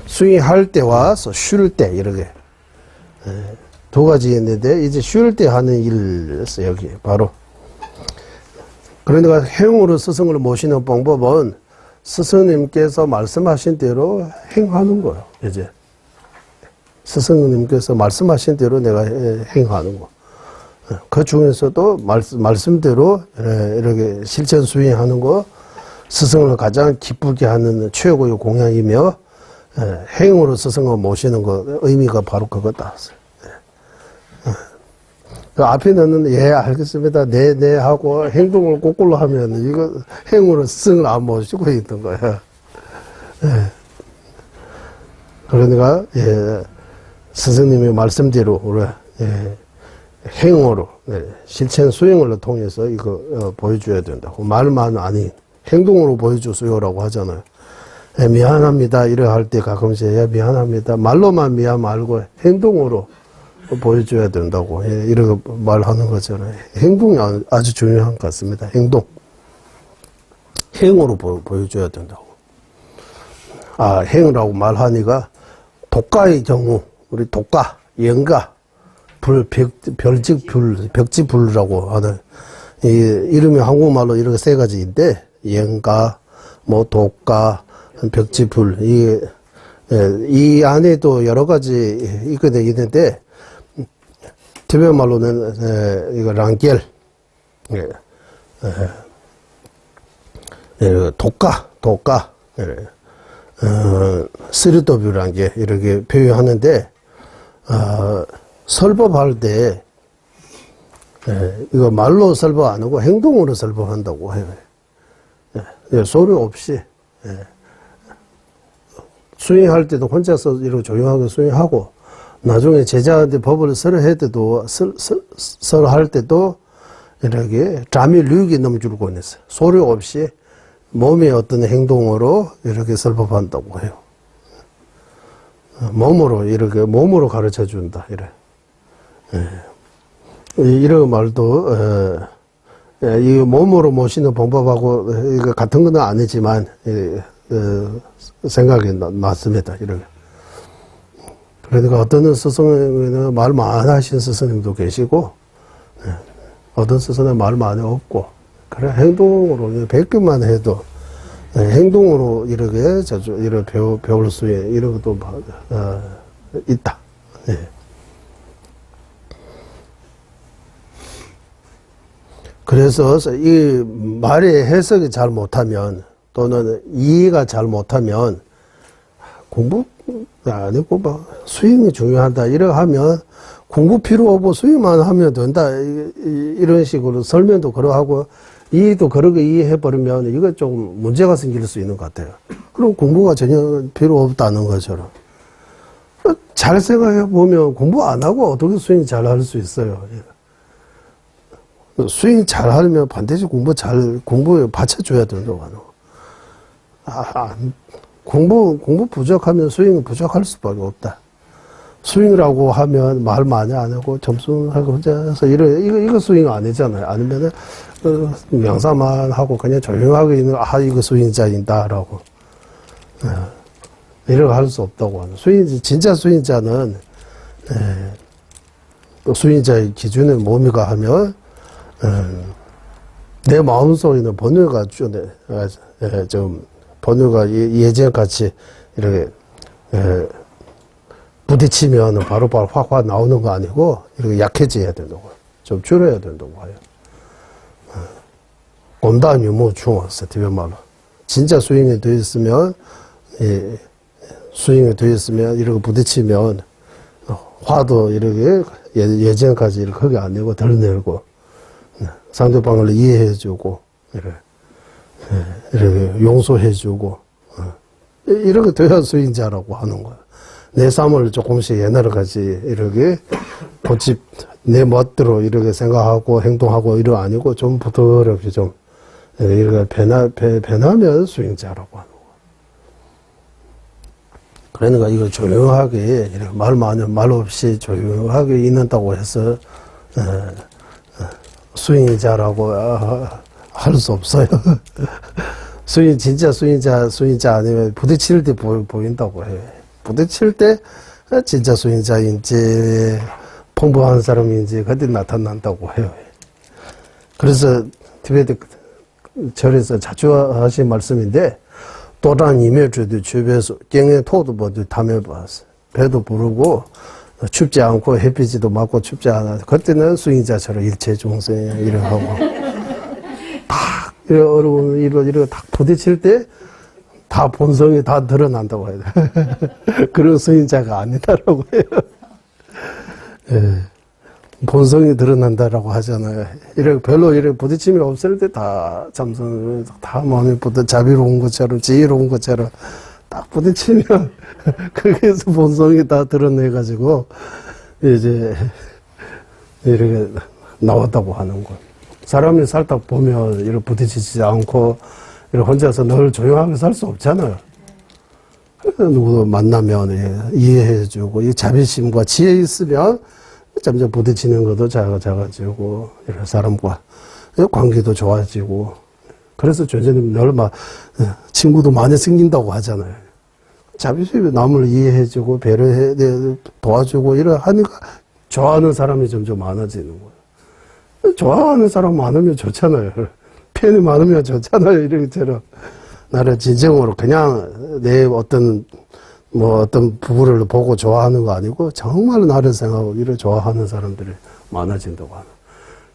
S1: 수행할 때와 쉴 때 이렇게 두 가지 있는데 이제 쉴 때 하는 일이었어요. 여기 바로 그러니까 행으로 스승을 모시는 방법은 스승님께서 말씀하신 대로 행하는 거예요. 이제 스승님께서 말씀하신 대로 내가 행하는 거. 그 중에서도 말씀대로 이렇게 실천 수행하는 거 스승을 가장 기쁘게 하는 최고의 공양이며 행으로 스승을 모시는 거 의미가 바로 그거다. 그 앞에는 알겠습니다. 네 하고 행동을 거꾸로 하면 이거 행으로 스승을 안 모시고 있던 거야. 그러니까 스승님의 말씀대로 우리 행으로 실천 수행을 통해서 이거 보여줘야 된다고. 말만 아닌 행동으로 보여주세요라고 하잖아요. 미안합니다 이래 할 때 가끔씩 미안합니다 말로만 미안 말고 행동으로 보여줘야 된다고 이렇게 말하는 거잖아요. 행동이 아주 중요한 것 같습니다. 행동 행으로 보여줘야 된다고. 행이라고 말하니까 독가의 경우, 우리 독가, 영가, 벽지불이라고 하는, 이름이 한국말로 이렇게 세 가지인데, 영가, 뭐, 독가, 벽지불, 이 안에도 여러 가지 있는데, 티베트 말로는, 이거 랑겔, 독가, 스리도뷰라는 게 이렇게 표현하는데, 설법할 때, 이거 말로 설법 안 하고 행동으로 설법한다고 해요. 소리 없이, 수행할 때도 혼자서 이렇게 조용하게 수행하고, 나중에 제자한테 법을 설할 때도, 설할 때도, 이렇게 잠이 류기 넘줄고 있어요. 소리 없이 몸의 어떤 행동으로 이렇게 설법한다고 해요. 몸으로 가르쳐 준다, 이래. 이런 말도, 이 몸으로 모시는 방법하고 이거 같은 건 아니지만, 생각이 났습니다, 이렇게. 그러니까 어떤 스승은 말 많이 하신 스승님도 계시고, 어떤 스승은 말 많이 없고, 그래, 행동으로, 배우기만 해도, 행동으로 이렇게, 배울 수 있는, 이런 것도, 있다. 네. 그래서 이 말의 해석이 잘 못하면, 또는 이해가 잘 못하면, 공부 아니고, 수행이 중요하다. 이렇게 하면, 공부 필요 없고 수행만 하면 된다. 이런 식으로 설명도 그러하고, 이해도 그렇게 이해해버리면, 이거 좀 문제가 생길 수 있는 것 같아요. 그럼 공부가 전혀 필요 없다는 것처럼. 잘 생각해보면, 공부 안 하고 어떻게 수행 잘 할 수 있어요. 수행 잘 하려면 반드시 공부에 받쳐줘야 된다고 하는. 공부 부족하면 수행이 부족할 수밖에 없다. 수행이라고 하면 말 많이 안 하고 점수하고 혼자서 이거 수행 아니잖아요. 아니면은, 명사만 하고 그냥 조용하게 있는, 이거 수행자인다라고. 이렇게 할 수 없다고 하는. 진짜 수행자는, 수행자의 기준에 몸이가 하면, 내 마음속에는 번뇌가 번뇌가 예전같이 이렇게, 부딪히면 바로바로 확 나오는 거 아니고, 이렇게 약해져야 된다고. 좀 줄여야 된다고 해요. 곤다뉴모 중왔어, 티베트 말로. 진짜 수행이 되어 있으면, 이렇게 부딪히면, 화도 이렇게 예전까지 이렇게 크게 안 내고 덜 내고, 상대방을 이해해주고, 이렇게 용서해주고, 이렇게 돼야 수행자라고 하는 거야. 내 삶을 조금씩 옛날에 같이 이렇게 내 멋대로 이렇게 생각하고 행동하고 이러 아니고 좀 부드럽게 좀 이렇게 변하면 수행자라고 하는 거야. 그러니까 이거 조용하게 이렇게 말 없이 조용하게 있는다고 해서 수행자라고 할 수 없어요. 진짜 수행자 아니면 부딪힐 때 보인다고 해. 부딪힐 때 진짜 수행자인지 풍부한 사람인지 그때 나타난다고 해요. 그래서 티베트 절에서 자주 하신 말씀인데, 또란 이멸주도 주변에서 갱의 토도 모두 담해봤어. 배도 부르고 춥지 않고 햇빛도 맞고 춥지 않아. 그때는 수행자처럼 일체 중생 이렇게 하고 딱 이렇게 딱 부딪힐 때 다 본성이 다 드러난다고 해요. 그런 수행자가 아니다라고 해요. 본성이 드러난다라고 하잖아요. 별로 부딪힘이 없을 때 다 마음이 자비로운 것처럼, 지혜로운 것처럼 딱 부딪히면, 거기에서 본성이 다 드러내가지고, 이제, 이렇게 나왔다고 하는 거. 사람이 살다 보면, 이렇게 부딪히지 않고, 이렇게 혼자서 늘 조용하게 살 수 없잖아요. 누구 만나면 이해해주고, 이 자비심과 지혜 있으면, 점점 부딪히는 것도 작아지고, 이런 사람과 관계도 좋아지고, 그래서 전생님 늘 친구도 많이 생긴다고 하잖아요.
S2: 자비심이 남을 이해해주고 배려해 도와주고 이러 하니까 좋아하는 사람이 점점 많아지는 거예요. 좋아하는 사람 많으면 좋잖아요. 팬이 많으면 좋잖아요. 이런처럼 나를 진정으로 그냥 내 어떤 부부를 보고 좋아하는 거 아니고 정말 나를 생각하고 이를 좋아하는 사람들이 많아진다고 하는.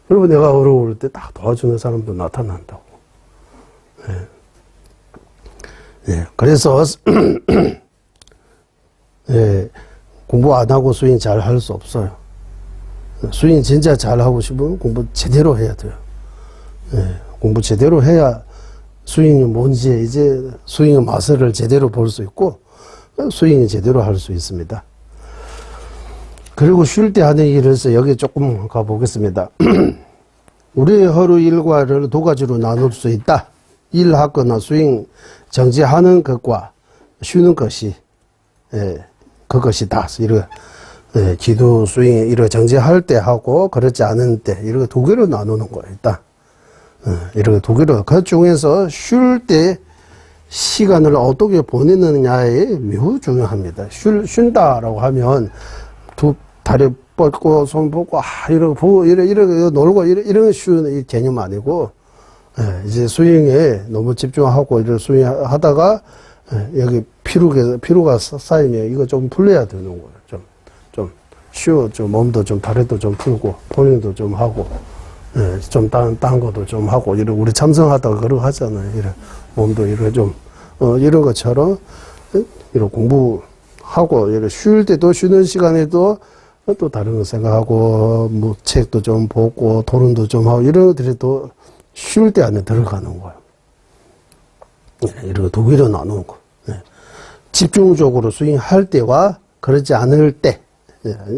S2: 그리고 내가 어려울 때 딱 도와주는 사람도 나타난다고. 예, 그래서 예, 공부 안 하고 수행 잘 할 수 없어요. 수행 진짜 잘 하고 싶으면 공부 제대로 해야 돼요. 예, 공부 제대로 해야 수행이 뭔지 이제 수행의 맛을 제대로 볼 수 있고 수행이 제대로 할 수 있습니다. 그리고 쉴 때 하는 일에서 여기 조금 가보겠습니다. 우리의 하루 일과를 두 가지로 나눌 수 있다. 일하거나 수행 정지하는 것과 쉬는 것이 그것이다. 이런 기도 수행 이런 정지할 때 하고 그렇지 않은 때 이렇게 두 개로 나누는 거예요. 일단 이렇게 두 개로 그 중에서 쉴 때 시간을 어떻게 보내느냐에 매우 중요합니다. 쉰다라고 하면 두 다리 뻗고 손 뻗고 이러고 보고 이러고 놀고 이런 쉬는 개념 아니고 이제 수행에 너무 집중하고 이런 수행하다가 여기 피로가 쌓이면 이거 좀 풀려야 되는 거예요. 좀 쉬어, 좀 몸도 좀 다리도 좀 풀고 본인도 좀 하고 좀 딴 것도 좀 하고 이런 우리 참선하다가 그러고 하잖아요. 이런 몸도 이런 좀 이런 것처럼 이런 공부하고 이런 쉴 때도 쉬는 시간에도 또 다른 거 생각하고 뭐 책도 좀 보고 토론도 좀 하고 이런 것들이 또 쉴 때 안에 들어가는 거예요. 이런 두 개로 나누는 거. 집중적으로 수행할 때와 그렇지 않을 때,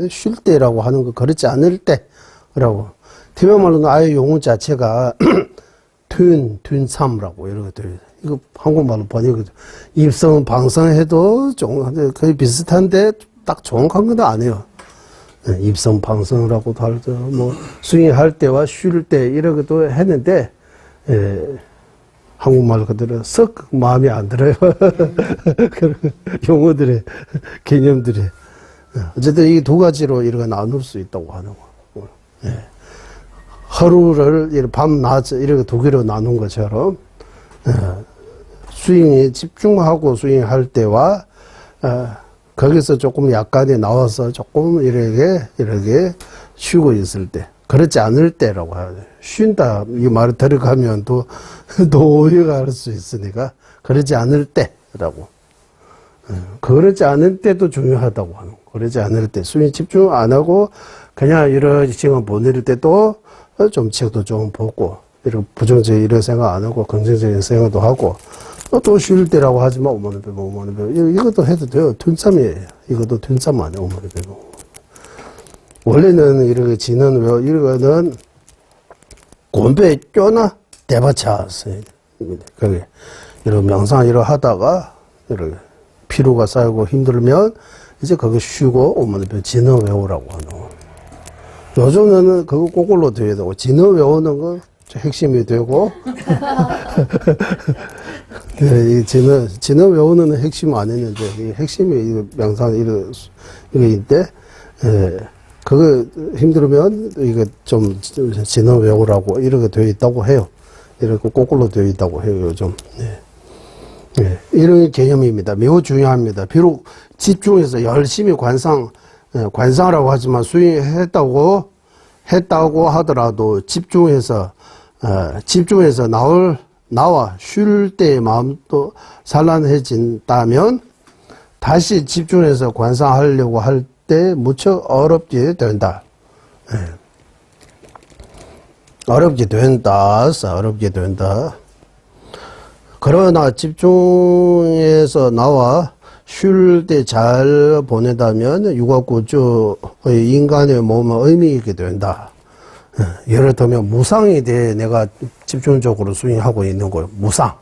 S2: 쉴 때라고 하는 거 그렇지 않을 때라고. 태평말로는 아예 용어 자체가 튠참라고 이런 것들. 이거 한국말로 번역이 입성 방성해도 좀 거의 비슷한데 딱 정확한 건 아니에요. 입성 방성이라고도 하죠. 뭐 수행할 때와 쉴 때 이렇게도 했는데 한국말 그대로 썩 마음에 안 들어요. 용어들의 개념들이 어쨌든 이 두 가지로 이렇게 나눌 수 있다고 하는 거. 하루를 이렇게 밤 낮 이렇게 두 개로 나눈 것처럼 수행에 집중하고 수행할 때와 거기서 조금 약간에 나와서 조금 이렇게 쉬고 있을 때, 그렇지 않을 때라고 하죠. 쉰다, 이 말을 들어가면 또 오해가 할 수 있으니까, 그렇지 않을 때라고. 그렇지 않을 때도 중요하다고 하는 거. 그렇지 않을 때, 수행 집중 안 하고, 그냥 이런 시간 보낼 때도 좀 책도 좀 보고, 이런 부정적인 이런 생각 안 하고, 긍정적인 생각도 하고, 또 쉴 때라고 하지만 5만원 배고 5만원 배고 이것도 해도 돼요. 튠참이에요. 이것도 튠참 아니에요. 5만원 배고. 원래는 이렇게 지는 이거는 곤배에 껴나 대바차였어요. 거기 이런 명상 이런 하다가 이렇게 피로가 쌓이고 힘들면 이제 거기 쉬고 5만원 배고 진어 외우라고 하는 거. 요즘에는 그거 그걸로 돼야 되고 진어 외우는 거 핵심이 되고 이 진어 외우는 핵심 아니는데 이 핵심이 이 명상 이거인데 그거 힘들면 이거 좀 진어 외우라고 이렇게 되어 있다고 해요. 이렇게 거꾸로 되어 있다고 해요 요즘. 이런 개념입니다. 매우 중요합니다. 비록 집중해서 열심히 관상이라고 하지만 수행했다고 하더라도 집중해서 나와 쉴 때의 마음도 산란해진다면 다시 집중해서 관상하려고 할 때 무척 어렵게 된다. 어렵게 된다. 그러나 집중해서 나와 쉴 때 잘 보내다면 육아구조의 인간의 몸은 의미 있게 된다. 예를 들면 무상에 대해 내가 집중적으로 수행하고 있는 거예요. 무상.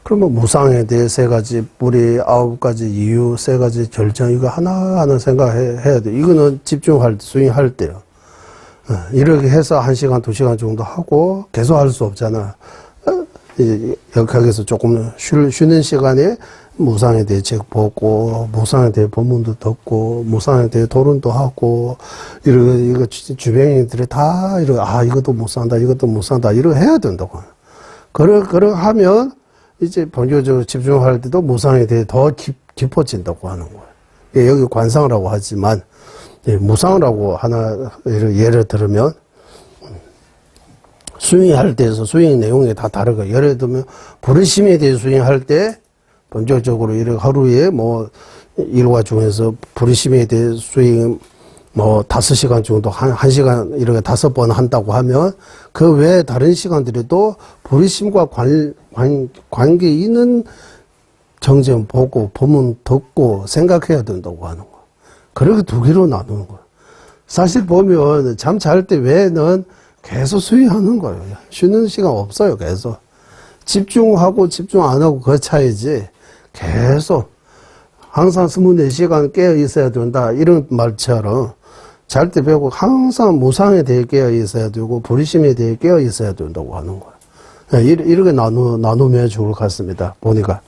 S2: 그러면 무상에 대해 3가지 뿌리, 9가지 이유, 3가지 결정 이거 하나하나 생각해야 돼. 이거는 집중할 때, 수행할 때요. 이렇게 해서 1시간, 2시간 정도 하고 계속 할 수 없잖아. 거기서 조금 쉬는 시간에 무상에 대해 책 보고, 무상에 대해 본문도 듣고, 무상에 대해 토론도 하고, 이거 주변인들이 다 이것도 무상다, 이것도 무상다, 이러고 해야 된다고. 그러 하면, 이제 본격적으로 집중할 때도 무상에 대해 더 깊어진다고 하는 거예요. 여기 관상이라고 하지만, 무상이라고 하나, 예를 들으면, 수행할 때에서 수행 내용이 다 다르고, 예를 들면, 불의심에 대해 수행할 때, 본격적으로 이렇게 하루에 일과 중에서 불의심에 대해 수행 5시간 정도, 1시간 이렇게 5번 한다고 하면, 그 외에 다른 시간들에도 불의심과 관계 있는 정점 보고, 본문 듣고 생각해야 된다고 하는 거. 그렇게 두 개로 나누는 거예요. 사실 보면 잠 잘 때 외에는 계속 수행하는 거예요. 쉬는 시간 없어요, 계속. 집중하고 집중 안 하고 그 차이지. 계속 항상 24시간 깨어 있어야 된다, 이런 말처럼 잘 때 배우고 항상 무상에 대해 깨어 있어야 되고 불의심에 대해 깨어 있어야 된다고 하는 거예요. 이렇게 나누면 좋을 것 같습니다. 보니까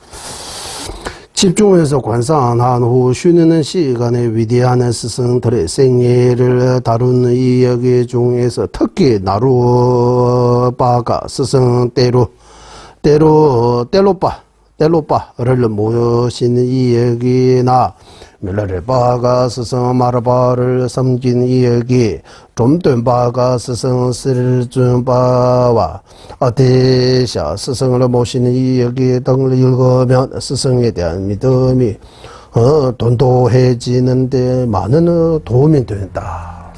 S2: 집중해서 관상한 후 쉬는 시간에 위대한 스승들의 생애를 다루는 이야기 중에서 특히 나루바가 스승 텔로빠를 모시는 이야기나 밀라레바가 스승 마르바를 섬긴 이야기, 좀된 바가 스승 스르준바와 아테샤 스승을 모시는 이야기 등을 읽으면 스승에 대한 믿음이 돈도해지는데 많은 도움이 된다.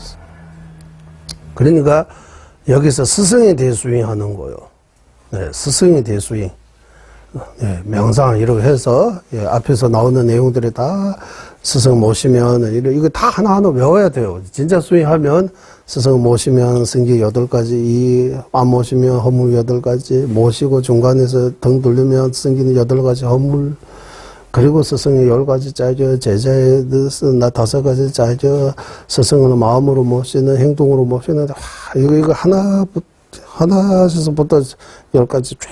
S2: 그러니까 여기서 스승에 대해 수행하는 거요. 네, 스승에 대해 수행. 명상 이렇게 해서 앞에서 나오는 내용들이 다 스승 모시면 이거 다 하나하나 외워야 돼요. 진짜 수행하면 스승 모시면 승기 8가지, 안 모시면 허물 8가지, 모시고 중간에서 등 돌리면 승기는 8가지 허물, 그리고 스승이 10가지 짜죠. 제자의 뜻은 5가지 짜죠. 스승을 마음으로 모시는, 행동으로 모시는, 이거 하나에서부터 10가지 쫙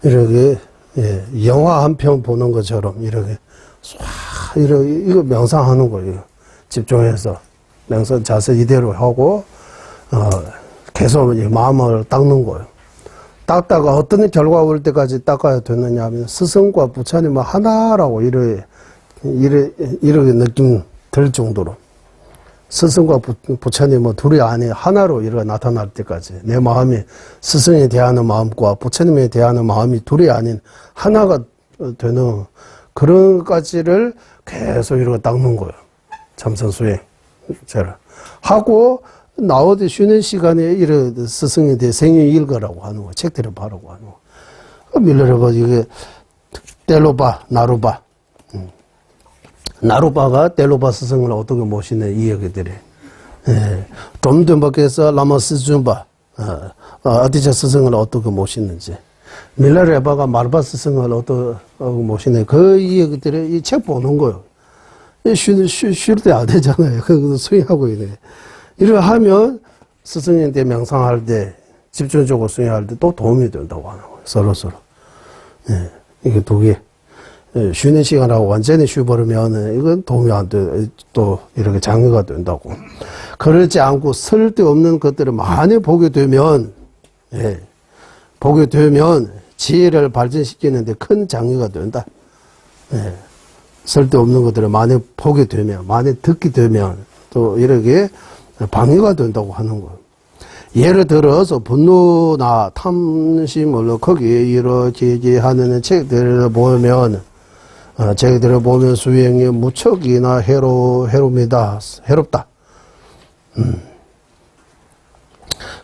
S2: 이렇게, 영화 한 편 보는 것처럼, 이렇게, 이거 명상하는 거예요. 집중해서. 명상 자세 이대로 하고, 계속 마음을 닦는 거예요. 닦다가 어떤 결과 올 때까지 닦아야 되느냐 하면, 스승과 부처님은 하나라고 이렇게 느낌 들 정도로. 스승과 부처님은 둘이 아닌 하나로 이렇게 나타날 때까지 내 마음이 스승에 대하는 마음과 부처님에 대하는 마음이 둘이 아닌 하나가 되는 그런 까지를 계속 이렇게 닦는 거예요. 참선수행 하고 나오듯 쉬는 시간에 이런 스승에 대해 생애 읽으라고 하는 거예요. 책들을 봐라고 하는 거예요. 밀려봐 이게 텔로바 나루바. 나루바가 텔로바 스승을 어떻게 모시는 이 얘기들이. 좀 더 밖에서 라마 스준바, 아디자 스승을 어떻게 모시는지. 밀라레바가 마르바 스승을 어떻게 모시는 그 이야기들이 이 책 보는 거예요. 쉴 때 안 되잖아요. 그거 수행하고 있네. 이렇게 하면 스승한테 명상할 때, 집중적으로 수행할 때 또 도움이 된다고 하는 거예요. 서로. 이게 두 개. 쉬는 시간하고 완전히 쉬어버리면 이건 도움이 안 돼. 또 이렇게 장애가 된다고. 그렇지 않고 쓸데없는 것들을 많이 보게 되면 지혜를 발전시키는데 큰 장애가 된다. 쓸데없는 것들을 많이 보게 되면, 많이 듣게 되면 또 이렇게 방해가 된다고 하는 거예요. 예를 들어서 분노나 탐심을 거기에 이루어지게 하는 책들을 보면 수행이 무척이나 해롭다.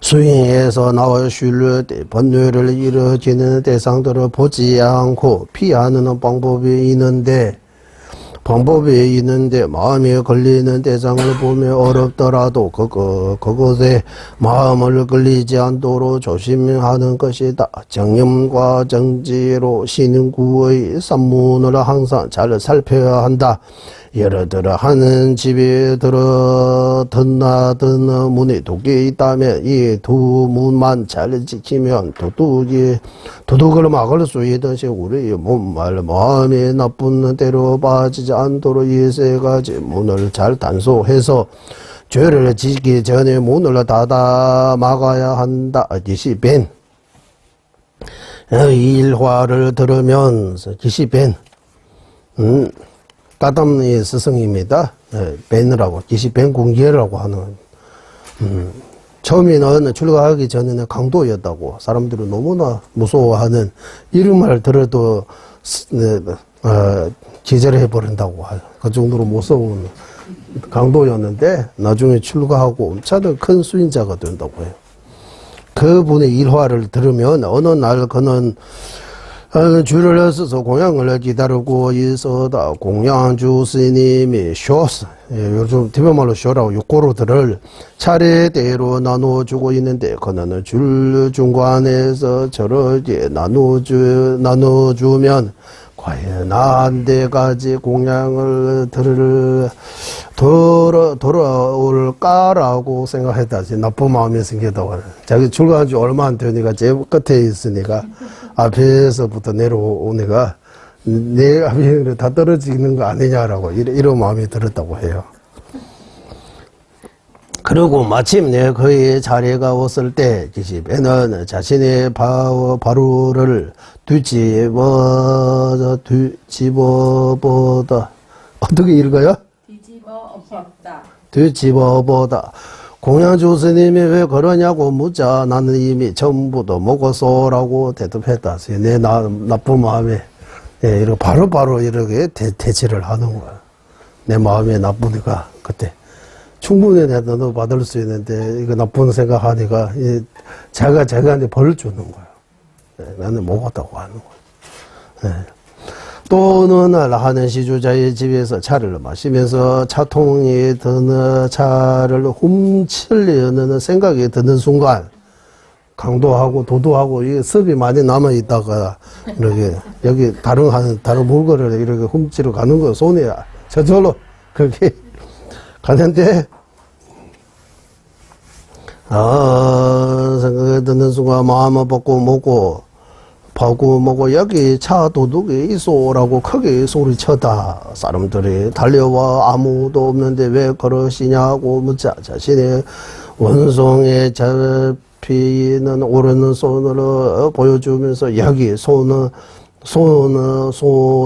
S2: 수행에서 나와 쉴 때 번뇌를 이루어지는 대상들을 보지 않고 피하는 방법이 있는데 마음에 걸리는 대상을 보면 어렵더라도 그것에 마음을 걸리지 않도록 조심하는 것이다. 정념과 정지로 쉬는 구의 산문을 항상 잘 살펴야 한다. 예를 들어 하는 집에 들어 든나든 문에 도끼 있다면 이 두 문만 잘 지키면 도둑을 막을 수 있듯이 우리 몸말 마음이 나쁜 대로 빠지지 않도록 이 세 가지 문을 잘 단속해서 죄를 지기 전에 문을 닫아 막아야 한다. 기시벤 일화를 들으면서 기시벤 까담의 스승입니다. 벤이라고 기시벤 공기라고 하는 처음에는 출가하기 전에는 강도였다고 사람들은 너무나 무서워하는 이름을 들어도 기절해 버린다고 그 정도로 무서운 강도였는데 나중에 출가하고 엄청 큰 수인자가 된다고 해요. 그분의 일화를 들으면 어느 날 그는 줄을 서서 공양을 기다리고 있었다. 공양주 스님이 쇼스, 요즘 티베말로 쇼라고 육고로들을 차례대로 나눠주고 있는데 그는 줄 중간에서 저렇게 나눠주면 과연 한 대까지 공양을 돌아올까라고 생각했다. 나쁜 마음이 생겼다고 하네. 자기 출가한 지 얼마 안 되니까 제일 끝에 있으니까 앞에서부터 내려오니까 내 앞에 다 떨어지는 거 아니냐라고 이런 마음이 들었다고 해요. 그리고 마침내 그의 자리가 왔을 때 기시벤은 자신의 바로를 뒤집어보다 어떻게 읽어요? 뒤집어보다 공양주 스님이 왜 그러냐고 묻자 나는 이미 전부도 먹었어라고 대답했다. 내 나쁜 마음에 이렇게 바로 이렇게 대치를 하는 거야. 내 마음이 나쁘니까 그때 충분히 내도 받을 수 있는데 이거 나쁜 생각하니까 자기한테 벌을 주는 거야. 나는 먹었다고 하는 거야. 또는 하는 시주자의 집에서 차를 마시면서 차통에 드는 차를 훔치려는 생각이 드는 순간 강도하고 도도하고 이 습이 많이 남아 있다가 이렇게 여기 다른 물건을 이렇게 훔치러 가는 거 손에 저절로 그렇게 가는데 생각이 드는 순간 마음을 먹고 여기 차 도둑이 있어라고 크게 소리쳤다. 사람들이 달려와 아무도 없는데 왜 그러시냐고 묻자 자신의 원성에 잡히는 오르는 손으로 보여주면서 여기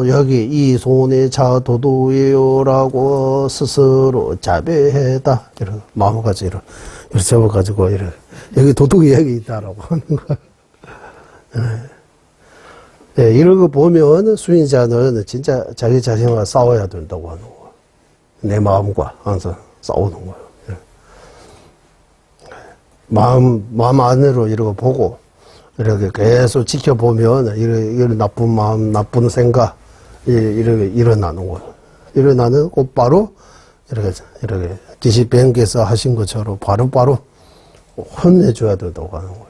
S2: 여기 이 손에 차 도둑이요라고 스스로 자배했다. 이런 마음까지 이렇게 접어가지고 여기 도둑이 여기 있다라고 하는 거야. 이런 거 보면 수인자는 진짜 자기 자신과 싸워야 된다고 하는 거야. 내 마음과 항상 싸우는 거야. 마음 안으로 이러고 보고 이렇게 계속 지켜보면 이런 나쁜 마음, 나쁜 생각 이렇게 일어나는 거야. 일어나는 곧바로 이렇게 지시뱅께서 하신 것처럼 바로 혼내줘야 된다고 하는 거야.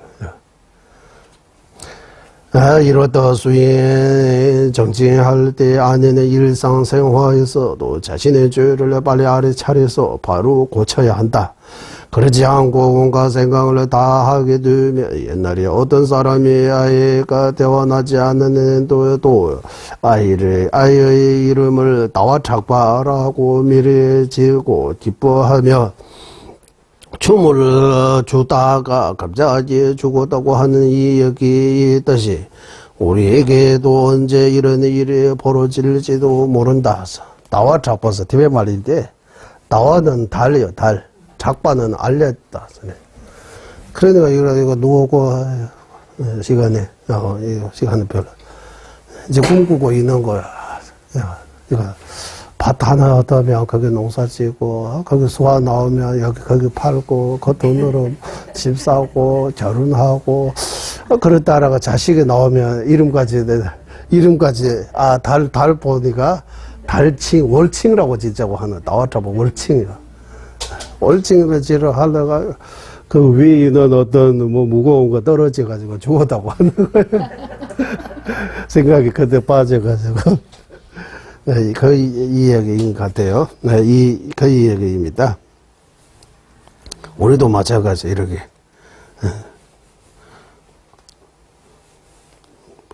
S2: 이렇다 수인 정진할 때 아내는 일상생활에서도 자신의 죄를 빨리 알아차려서 바로 고쳐야 한다. 그렇지 않고 온갖 생각을 다 하게 되면 옛날에 어떤 사람이 아이가 태어나지 않는데도 아이의 이름을 나와 착바라고 미리 지고 기뻐하며 춤을 추다가 갑자기 죽었다고 하는 이야기 있듯이 우리에게도 언제 이런 일이 벌어질지도 모른다. 나와 착바서 티베 말인데 나와는 달이요 달. 작바는 알렸다. 그러니까 이거 누우고 시간에 시간은 별로 이제 꿈꾸고 있는 거야. 이거 밭 하나 얻으면 거기 농사지고 거기 소화 나오면 거기 팔고 그 돈으로 집 사고 결혼하고 그랬다라가 자식이 나오면 이름까지 달 보니까 달칭 월칭이라고 짓자고 하는 나왔다고 월칭이야. 월칭을 지러 하다가 그 위에 있는 어떤 무거운 거 떨어져가지고 죽었다고 하는 거예요. 생각이 그때 빠져가지고 그 이야기인 것 같아요. 그 이야기입니다. 우리도 마찬가지, 이렇게.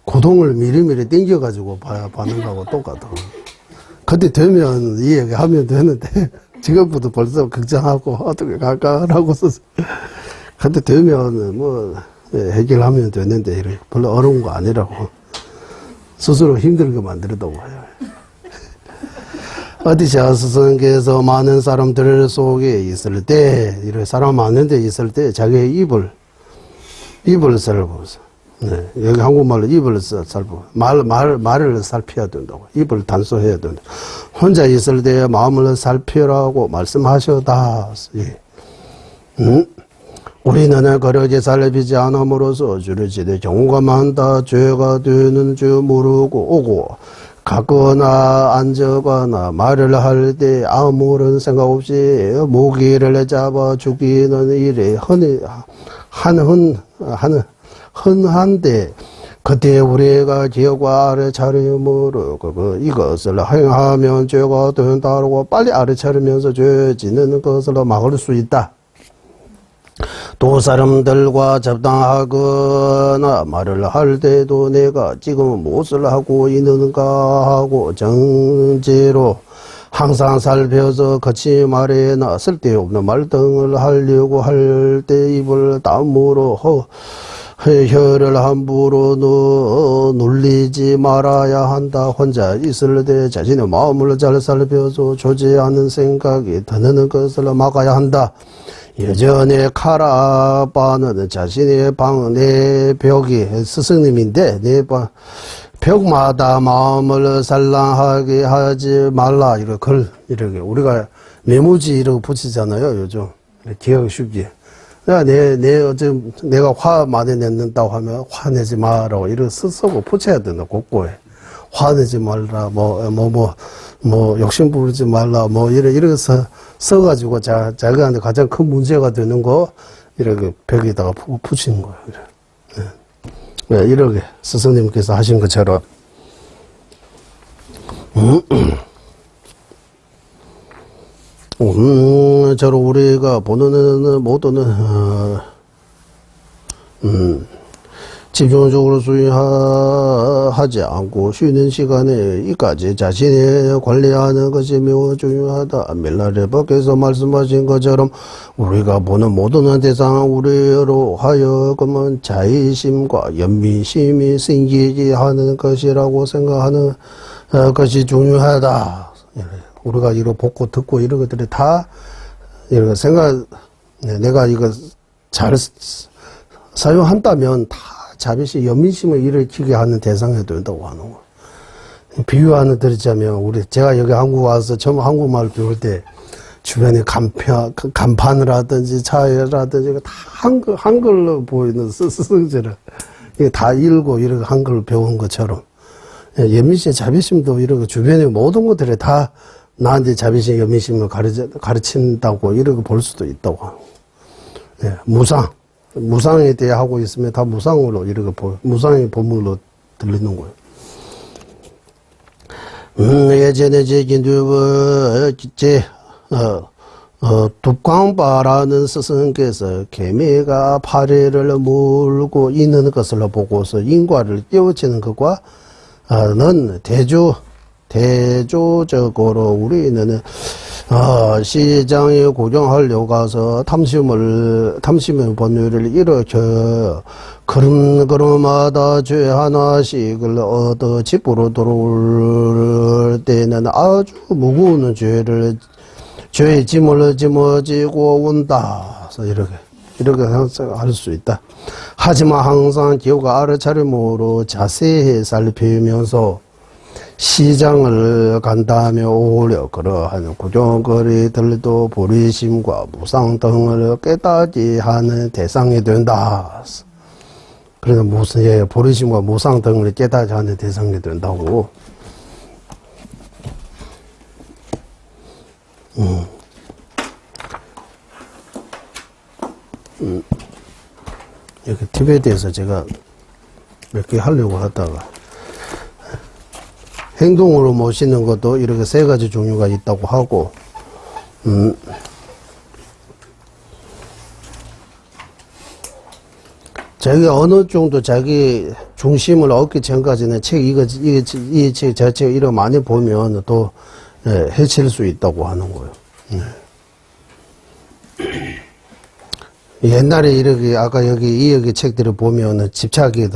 S2: 고동을 미리미리 땡겨가지고 봐는 거하고 똑같아. 그때 되면 이 얘기 하면 되는데, 지금부터 벌써 걱정하고, 어떻게 갈까? 하고서. 그때 되면 뭐, 해결하면 되는데, 이렇게 별로 어려운 거 아니라고. 스스로 힘들게 만들었다고 해요. 어디서 스승께서 많은 사람들 속에 있을 때, 이렇게 사람 많은 데 있을 때, 자기의 입을 살펴보세요. 네, 여기 한국말로 입을 살펴, 말을 살펴야 된다고. 입을 단속해야 된다. 혼자 있을 때 마음을 살피라고 말씀하셨다. 예. 우리는 그렇게 살피지 않음으로써 주를 지대 경우가 많다. 죄가 되는 줄 모르고 오고, 가거나 앉거나 말을 할 때 아무런 생각 없이 모기를 잡아 죽이는 일이 흔한데, 그때 우리가 기억과 알아차림으로 이것을 행하면 죄가 된다고 빨리 알아차리면서 죄 짓는 것을 막을 수 있다. 또 사람들과 잡담하거나 말을 할 때도 내가 지금 무엇을 하고 있는가 하고 정제로 항상 살펴서 거치 말에나 쓸데없는 말 등을 하려고 할 때 입을 다음으로 혀를 함부로 놀리지 말아야 한다. 혼자 있을 때 자신의 마음을 잘 살펴서 조지하는 생각이 드는 것을 막아야 한다. 예전에 카라바는 자신의 방, 내 벽이 스승님인데, 내 벽마다 마음을 산란하게 하지 말라. 이렇게. 우리가 메모지 이렇게 붙이잖아요, 요즘. 기억 쉽게. 내가 화 많이 냈는다고 하면 화내지 마라고 이렇게 쓰고 붙여야 된다, 곳곳에. 화내지 말라, 욕심 부리지 말라, 이렇게 써가지고 자기한테 가장 큰 문제가 되는 거, 이렇게 벽에다가 붙이는 거예요. 네, 이렇게 스승님께서 하신 것처럼. 저로 우리가 보는 모두는, 집중적으로 수행하지 않고 쉬는 시간에 이까지 자신을 관리하는 것이 매우 중요하다. 밀라레버께서 말씀하신 것처럼 우리가 보는 모든 대상 우리로 하여금은 자의심과 연민심이 생기게 하는 것이라고 생각하는 것이 중요하다. 우리가 이거 보고 듣고 이런 것들이 다 이런 생각, 내가 이거 잘 사용한다면 다 자비심, 연민심을 일으키게 하는 대상이 된다고 하는 거. 비유 하나 드리자면, 제가 여기 한국 와서 처음 한국말 배울 때, 주변에 간판을 하든지, 차라든지, 다 한글로 보이는 스승들을, 이게 다 읽고, 이렇게 한글로 배운 것처럼, 연민심, 자비심도 이렇게 주변의 모든 것들이 다 나한테 자비심, 연민심을 가르친다고, 이렇게 볼 수도 있다고 하는 거. 무상에 대해 하고 있으면 다 무상으로 이렇게 무상의 본문으로 들리는 거예요. 예전에 둡광바라는 스승께서 개미가 파리를 물고 있는 것을 보고서 인과를 깨우치는 것과 는 대조적으로 우리는 시장에 구경하려고 가서 탐심의 본능을 일으켜 걸음걸음마다 죄 하나씩을 얻어 집으로 돌아올 때는 아주 무거운 죄의 짐을 짊어지고 온다. 그래서 이렇게 항상 할 수 있다. 하지만 항상 기호가 알아차림으로 자세히 살피면서 시장을 간다며 오히려 그러한 구경거리들도 보리심과 무상 등을 깨닫게 하는 대상이 된다. 그래서 보리심과 무상 등을 깨닫게 하는 대상이 된다고. 이렇게 티베트에서 제가 몇 개 하려고 하다가 행동으로 모시는 것도 이렇게 세 가지 종류가 있다고 하고, 자기가 어느 정도 자기 중심을 얻기 전까지는 이 책 자체가 이렇게 많이 보면 또, 해칠 수 있다고 하는 거예요. 옛날에 이렇게, 아까 여기 이 책들을 보면 집착이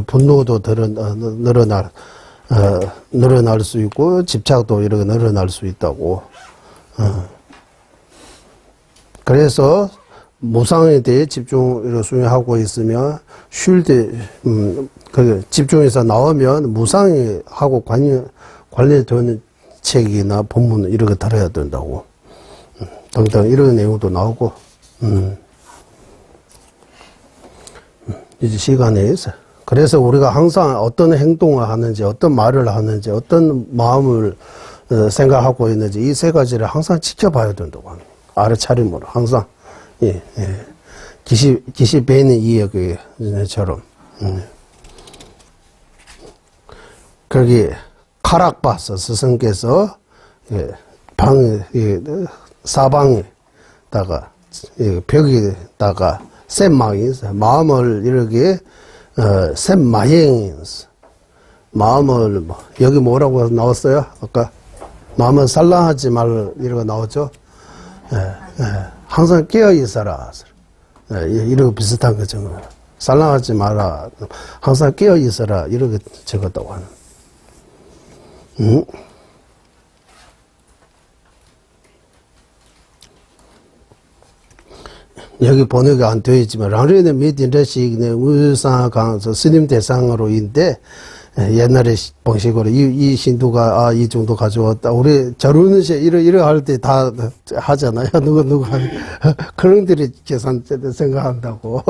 S2: 분노도 늘어날 수 있고, 집착도 이렇게 늘어날 수 있다고. 그래서, 무상에 대해 집중을 수행하고 있으면, 쉴 때, 집중해서 나오면 무상하고 관련되는 책이나 본문 이렇게 들어야 된다고. 등등 이런 내용도 나오고, 이제 시간에 있어. 그래서 우리가 항상 어떤 행동을 하는지, 어떤 말을 하는지, 어떤 마음을 생각하고 있는지 이 세 가지를 항상 지켜봐야 된다고 하는 거예요. 알아차림으로 항상. 예. 기시 배는 이야기처럼. 거기 카락바스 스승께서 사방에다가 벽에다가 셈망이 있어요. 마음을 이렇게 셈마행이 있어요. 마음을 여기 뭐라고 나왔어요? 아까 마음을 산란하지 말 이러고 나오죠. 항상 깨어 있어라. 이러고 비슷한 거죠. 산란하지 마라. 항상 깨어 있어라. 이렇게 적었다고 하는. 여기 번역이 안 되어 있지만, 랑르는 미딘레식의 우상강서 스님 대상으로인데, 옛날에 방식으로 이 신도가 이 정도 가져왔다. 우리 저러는 시 이러 할 때 다 하잖아요. 누구 그런 들이 계산 생각한다고.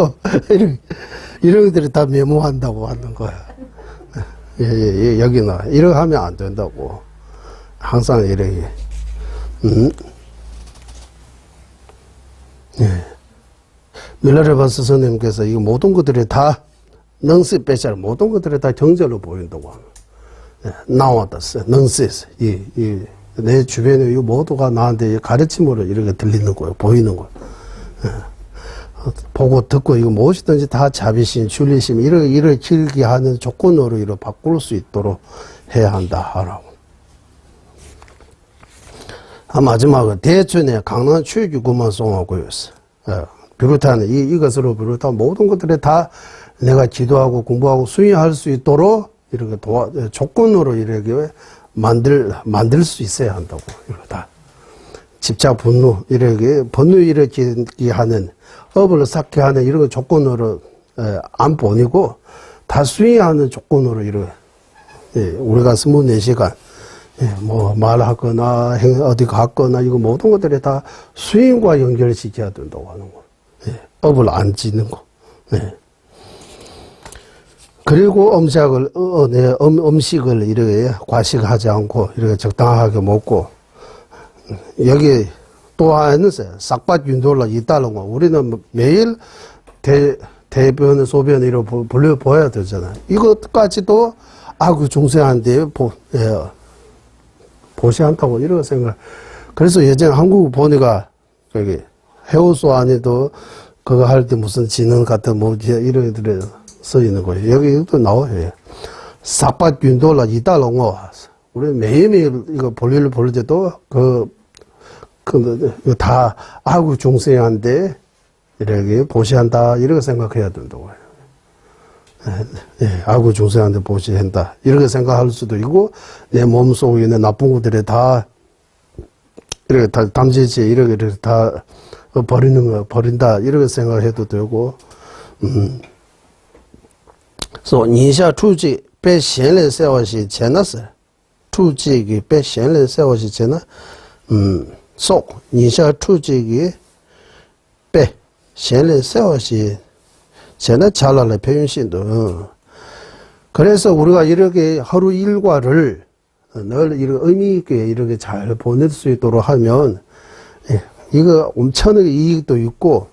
S2: 이런 것들이 다 메모한다고 하는 거야. 예, 여기는 이러 하면 안 된다고. 항상 이렇게. 예. 밀라레바스 스님께서 이 모든 것들이 다 능시 빼잘 모든 것들이 다 경제로 보인다고 하는. 나와다스 능시스 내 주변에 이 모두가 나한테 가르침으로 이렇게 들리는 거예요. 보이는 거예요. 보고 듣고 이거 무엇이든지 다 자비심, 출리심 이를 길게 하는 조건으로 이렇게 바꿀 수 있도록 해야 한다 하라고. 마지막은 대천에 강남 추유구만 송하고 있어. 비롯한 이것으로 비롯한 모든 것들이 다 내가 기도하고 공부하고 수행할 수 있도록 이렇게 조건으로 이렇게 만들 수 있어야 한다고. 이거 다. 집착, 분노, 분노 일으키게 하는, 업을 쌓게 하는 이런 조건으로, 안 보내고, 다 수행하는 조건으로 이렇게, 우리가 24시간, 뭐, 말하거나, 어디 갔거나, 이거 모든 것들이 다 수행과 연결시켜야 된다고 하는 거. 업을 안 짓는 거. 그리고 음식을 이렇게 과식하지 않고, 이렇게 적당하게 먹고, 여기 또 하나는 싹밭 윤돌라 있다는 거. 우리는 매일 대변, 소변 이렇게 보여야 되잖아. 이것까지도 아구 중생한테 보시한다고 이렇게 생각. 그래서 예전에 한국 보니까 저기 해오소 안에도 그거 할 때 무슨 진흥 같은 뭐 이런 애들에 써 있는 거예요. 여기도 나와요. 싹밭 윤돌라 있다는 거. 우리 매일매일 이거 볼일을 볼 때도 다 아구 중생한테 이렇게 보시한다 이렇게 생각해야 된다고 해요. 아구 중생한테 보시한다 이렇게 생각할 수도 있고 내 몸속에 있는 나쁜 것들이 다 이렇게 다 담지지 이렇게 다 버린다 이렇게 생각해도 되고. 그래서 니샤 투지被闲人세워시前的是 투지기 被闲人세워시前的 속 니샤 투지기 被闲人세워시 전에 잘랄래 표현신도. 그래서 우리가 이렇게 하루 일과를 늘 이렇게 의미 있게 이렇게 잘 보낼 수 있도록 하면 이거 엄청나게 이익도 있고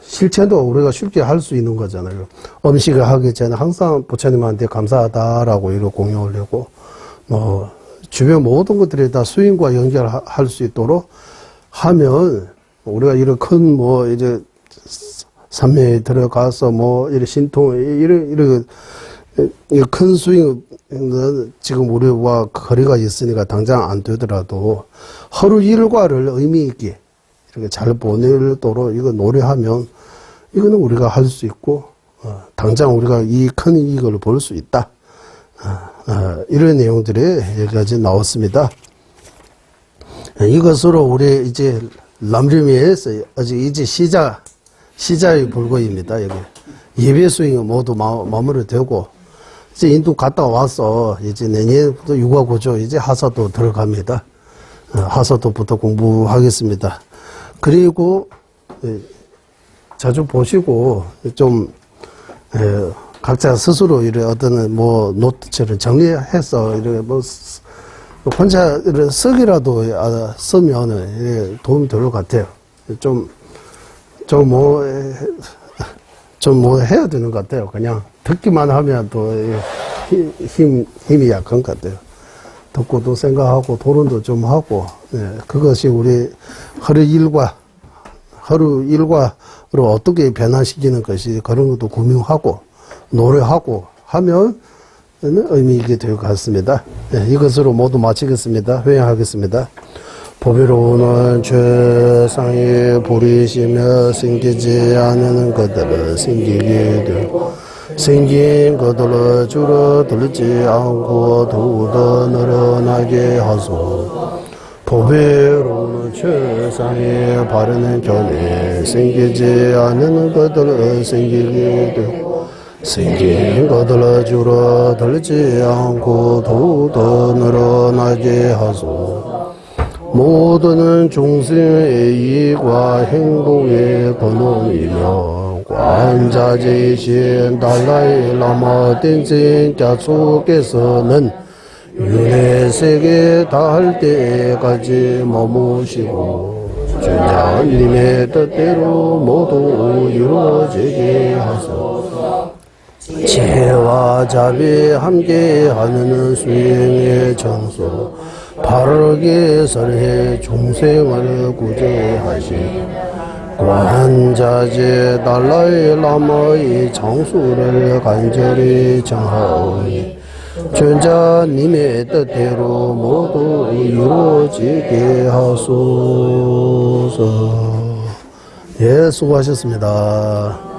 S2: 실천도 우리가 쉽게 할 수 있는 거잖아요. 음식을 하기 전에 항상 부처님한테 감사하다라고 이렇게 공양을 하고 주변 모든 것들이 다 수행과 연결할 수 있도록 하면 우리가 이런 큰 이제 산매에 들어가서 이런 신통 이런 큰 수행은 지금 우리와 거리가 있으니까 당장 안 되더라도 하루 일과를 의미 있게 이렇게 잘 보내도록 이거 노력하면 이거는 우리가 할 수 있고 당장 우리가 이 큰 이익을 볼 수 있다. 이런 내용들이 여기까지 나왔습니다. 이것으로 우리 이제 람림에서 아직 이제 시작이 불고입니다. 여기 예배 수행은 모두 마무리되고 이제 인도 갔다 와서 이제 내년부터 육아구조 이제 하사도 들어갑니다. 하사도부터 공부하겠습니다. 그리고 자주 보시고 좀 각자 스스로 이런 어떤 노트처럼 정리해서 이렇게 혼자 이런 쓰기라도 쓰면 도움이 될 것 같아요. 좀 해야 되는 것 같아요. 그냥 듣기만 하면 또 힘이 약한 것 같아요. 듣고도 생각하고 토론도 좀 하고, 그것이 우리 하루 일과로 어떻게 변화시키는 것이 그런 것도 고민하고 노력하고 하면 의미 있게 될 것 같습니다. 이것으로 모두 마치겠습니다. 회의하겠습니다. 보배로우는 최상의 부리시며 생기지 않는 것들을 생기게 되고 생긴 것들을 줄어들지 않고 더욱더 늘어나게 하소서. 보배로우는 최상의 바르는 견해 생기지 않는 것들을 생기게 되고 생긴 것들을 줄어들지 않고 더욱더 늘어나게 하소서. 모두는 중생의 이익과 행복의 근원이며 관자재이신 달라이 라마 댄진 자축께서는 윤회 세계 닿을 때까지 머무시고 주자님의 뜻대로 모두 이루어지게 하소서. 지혜와 자비 함께하는 수행의 정수 바르게 설해 중생을 구제하시 관자재 달라이 라마의 장수를 간절히 정하오니 전자님의 뜻대로 모두 이루어지게 하소서. 예, 수고하셨습니다.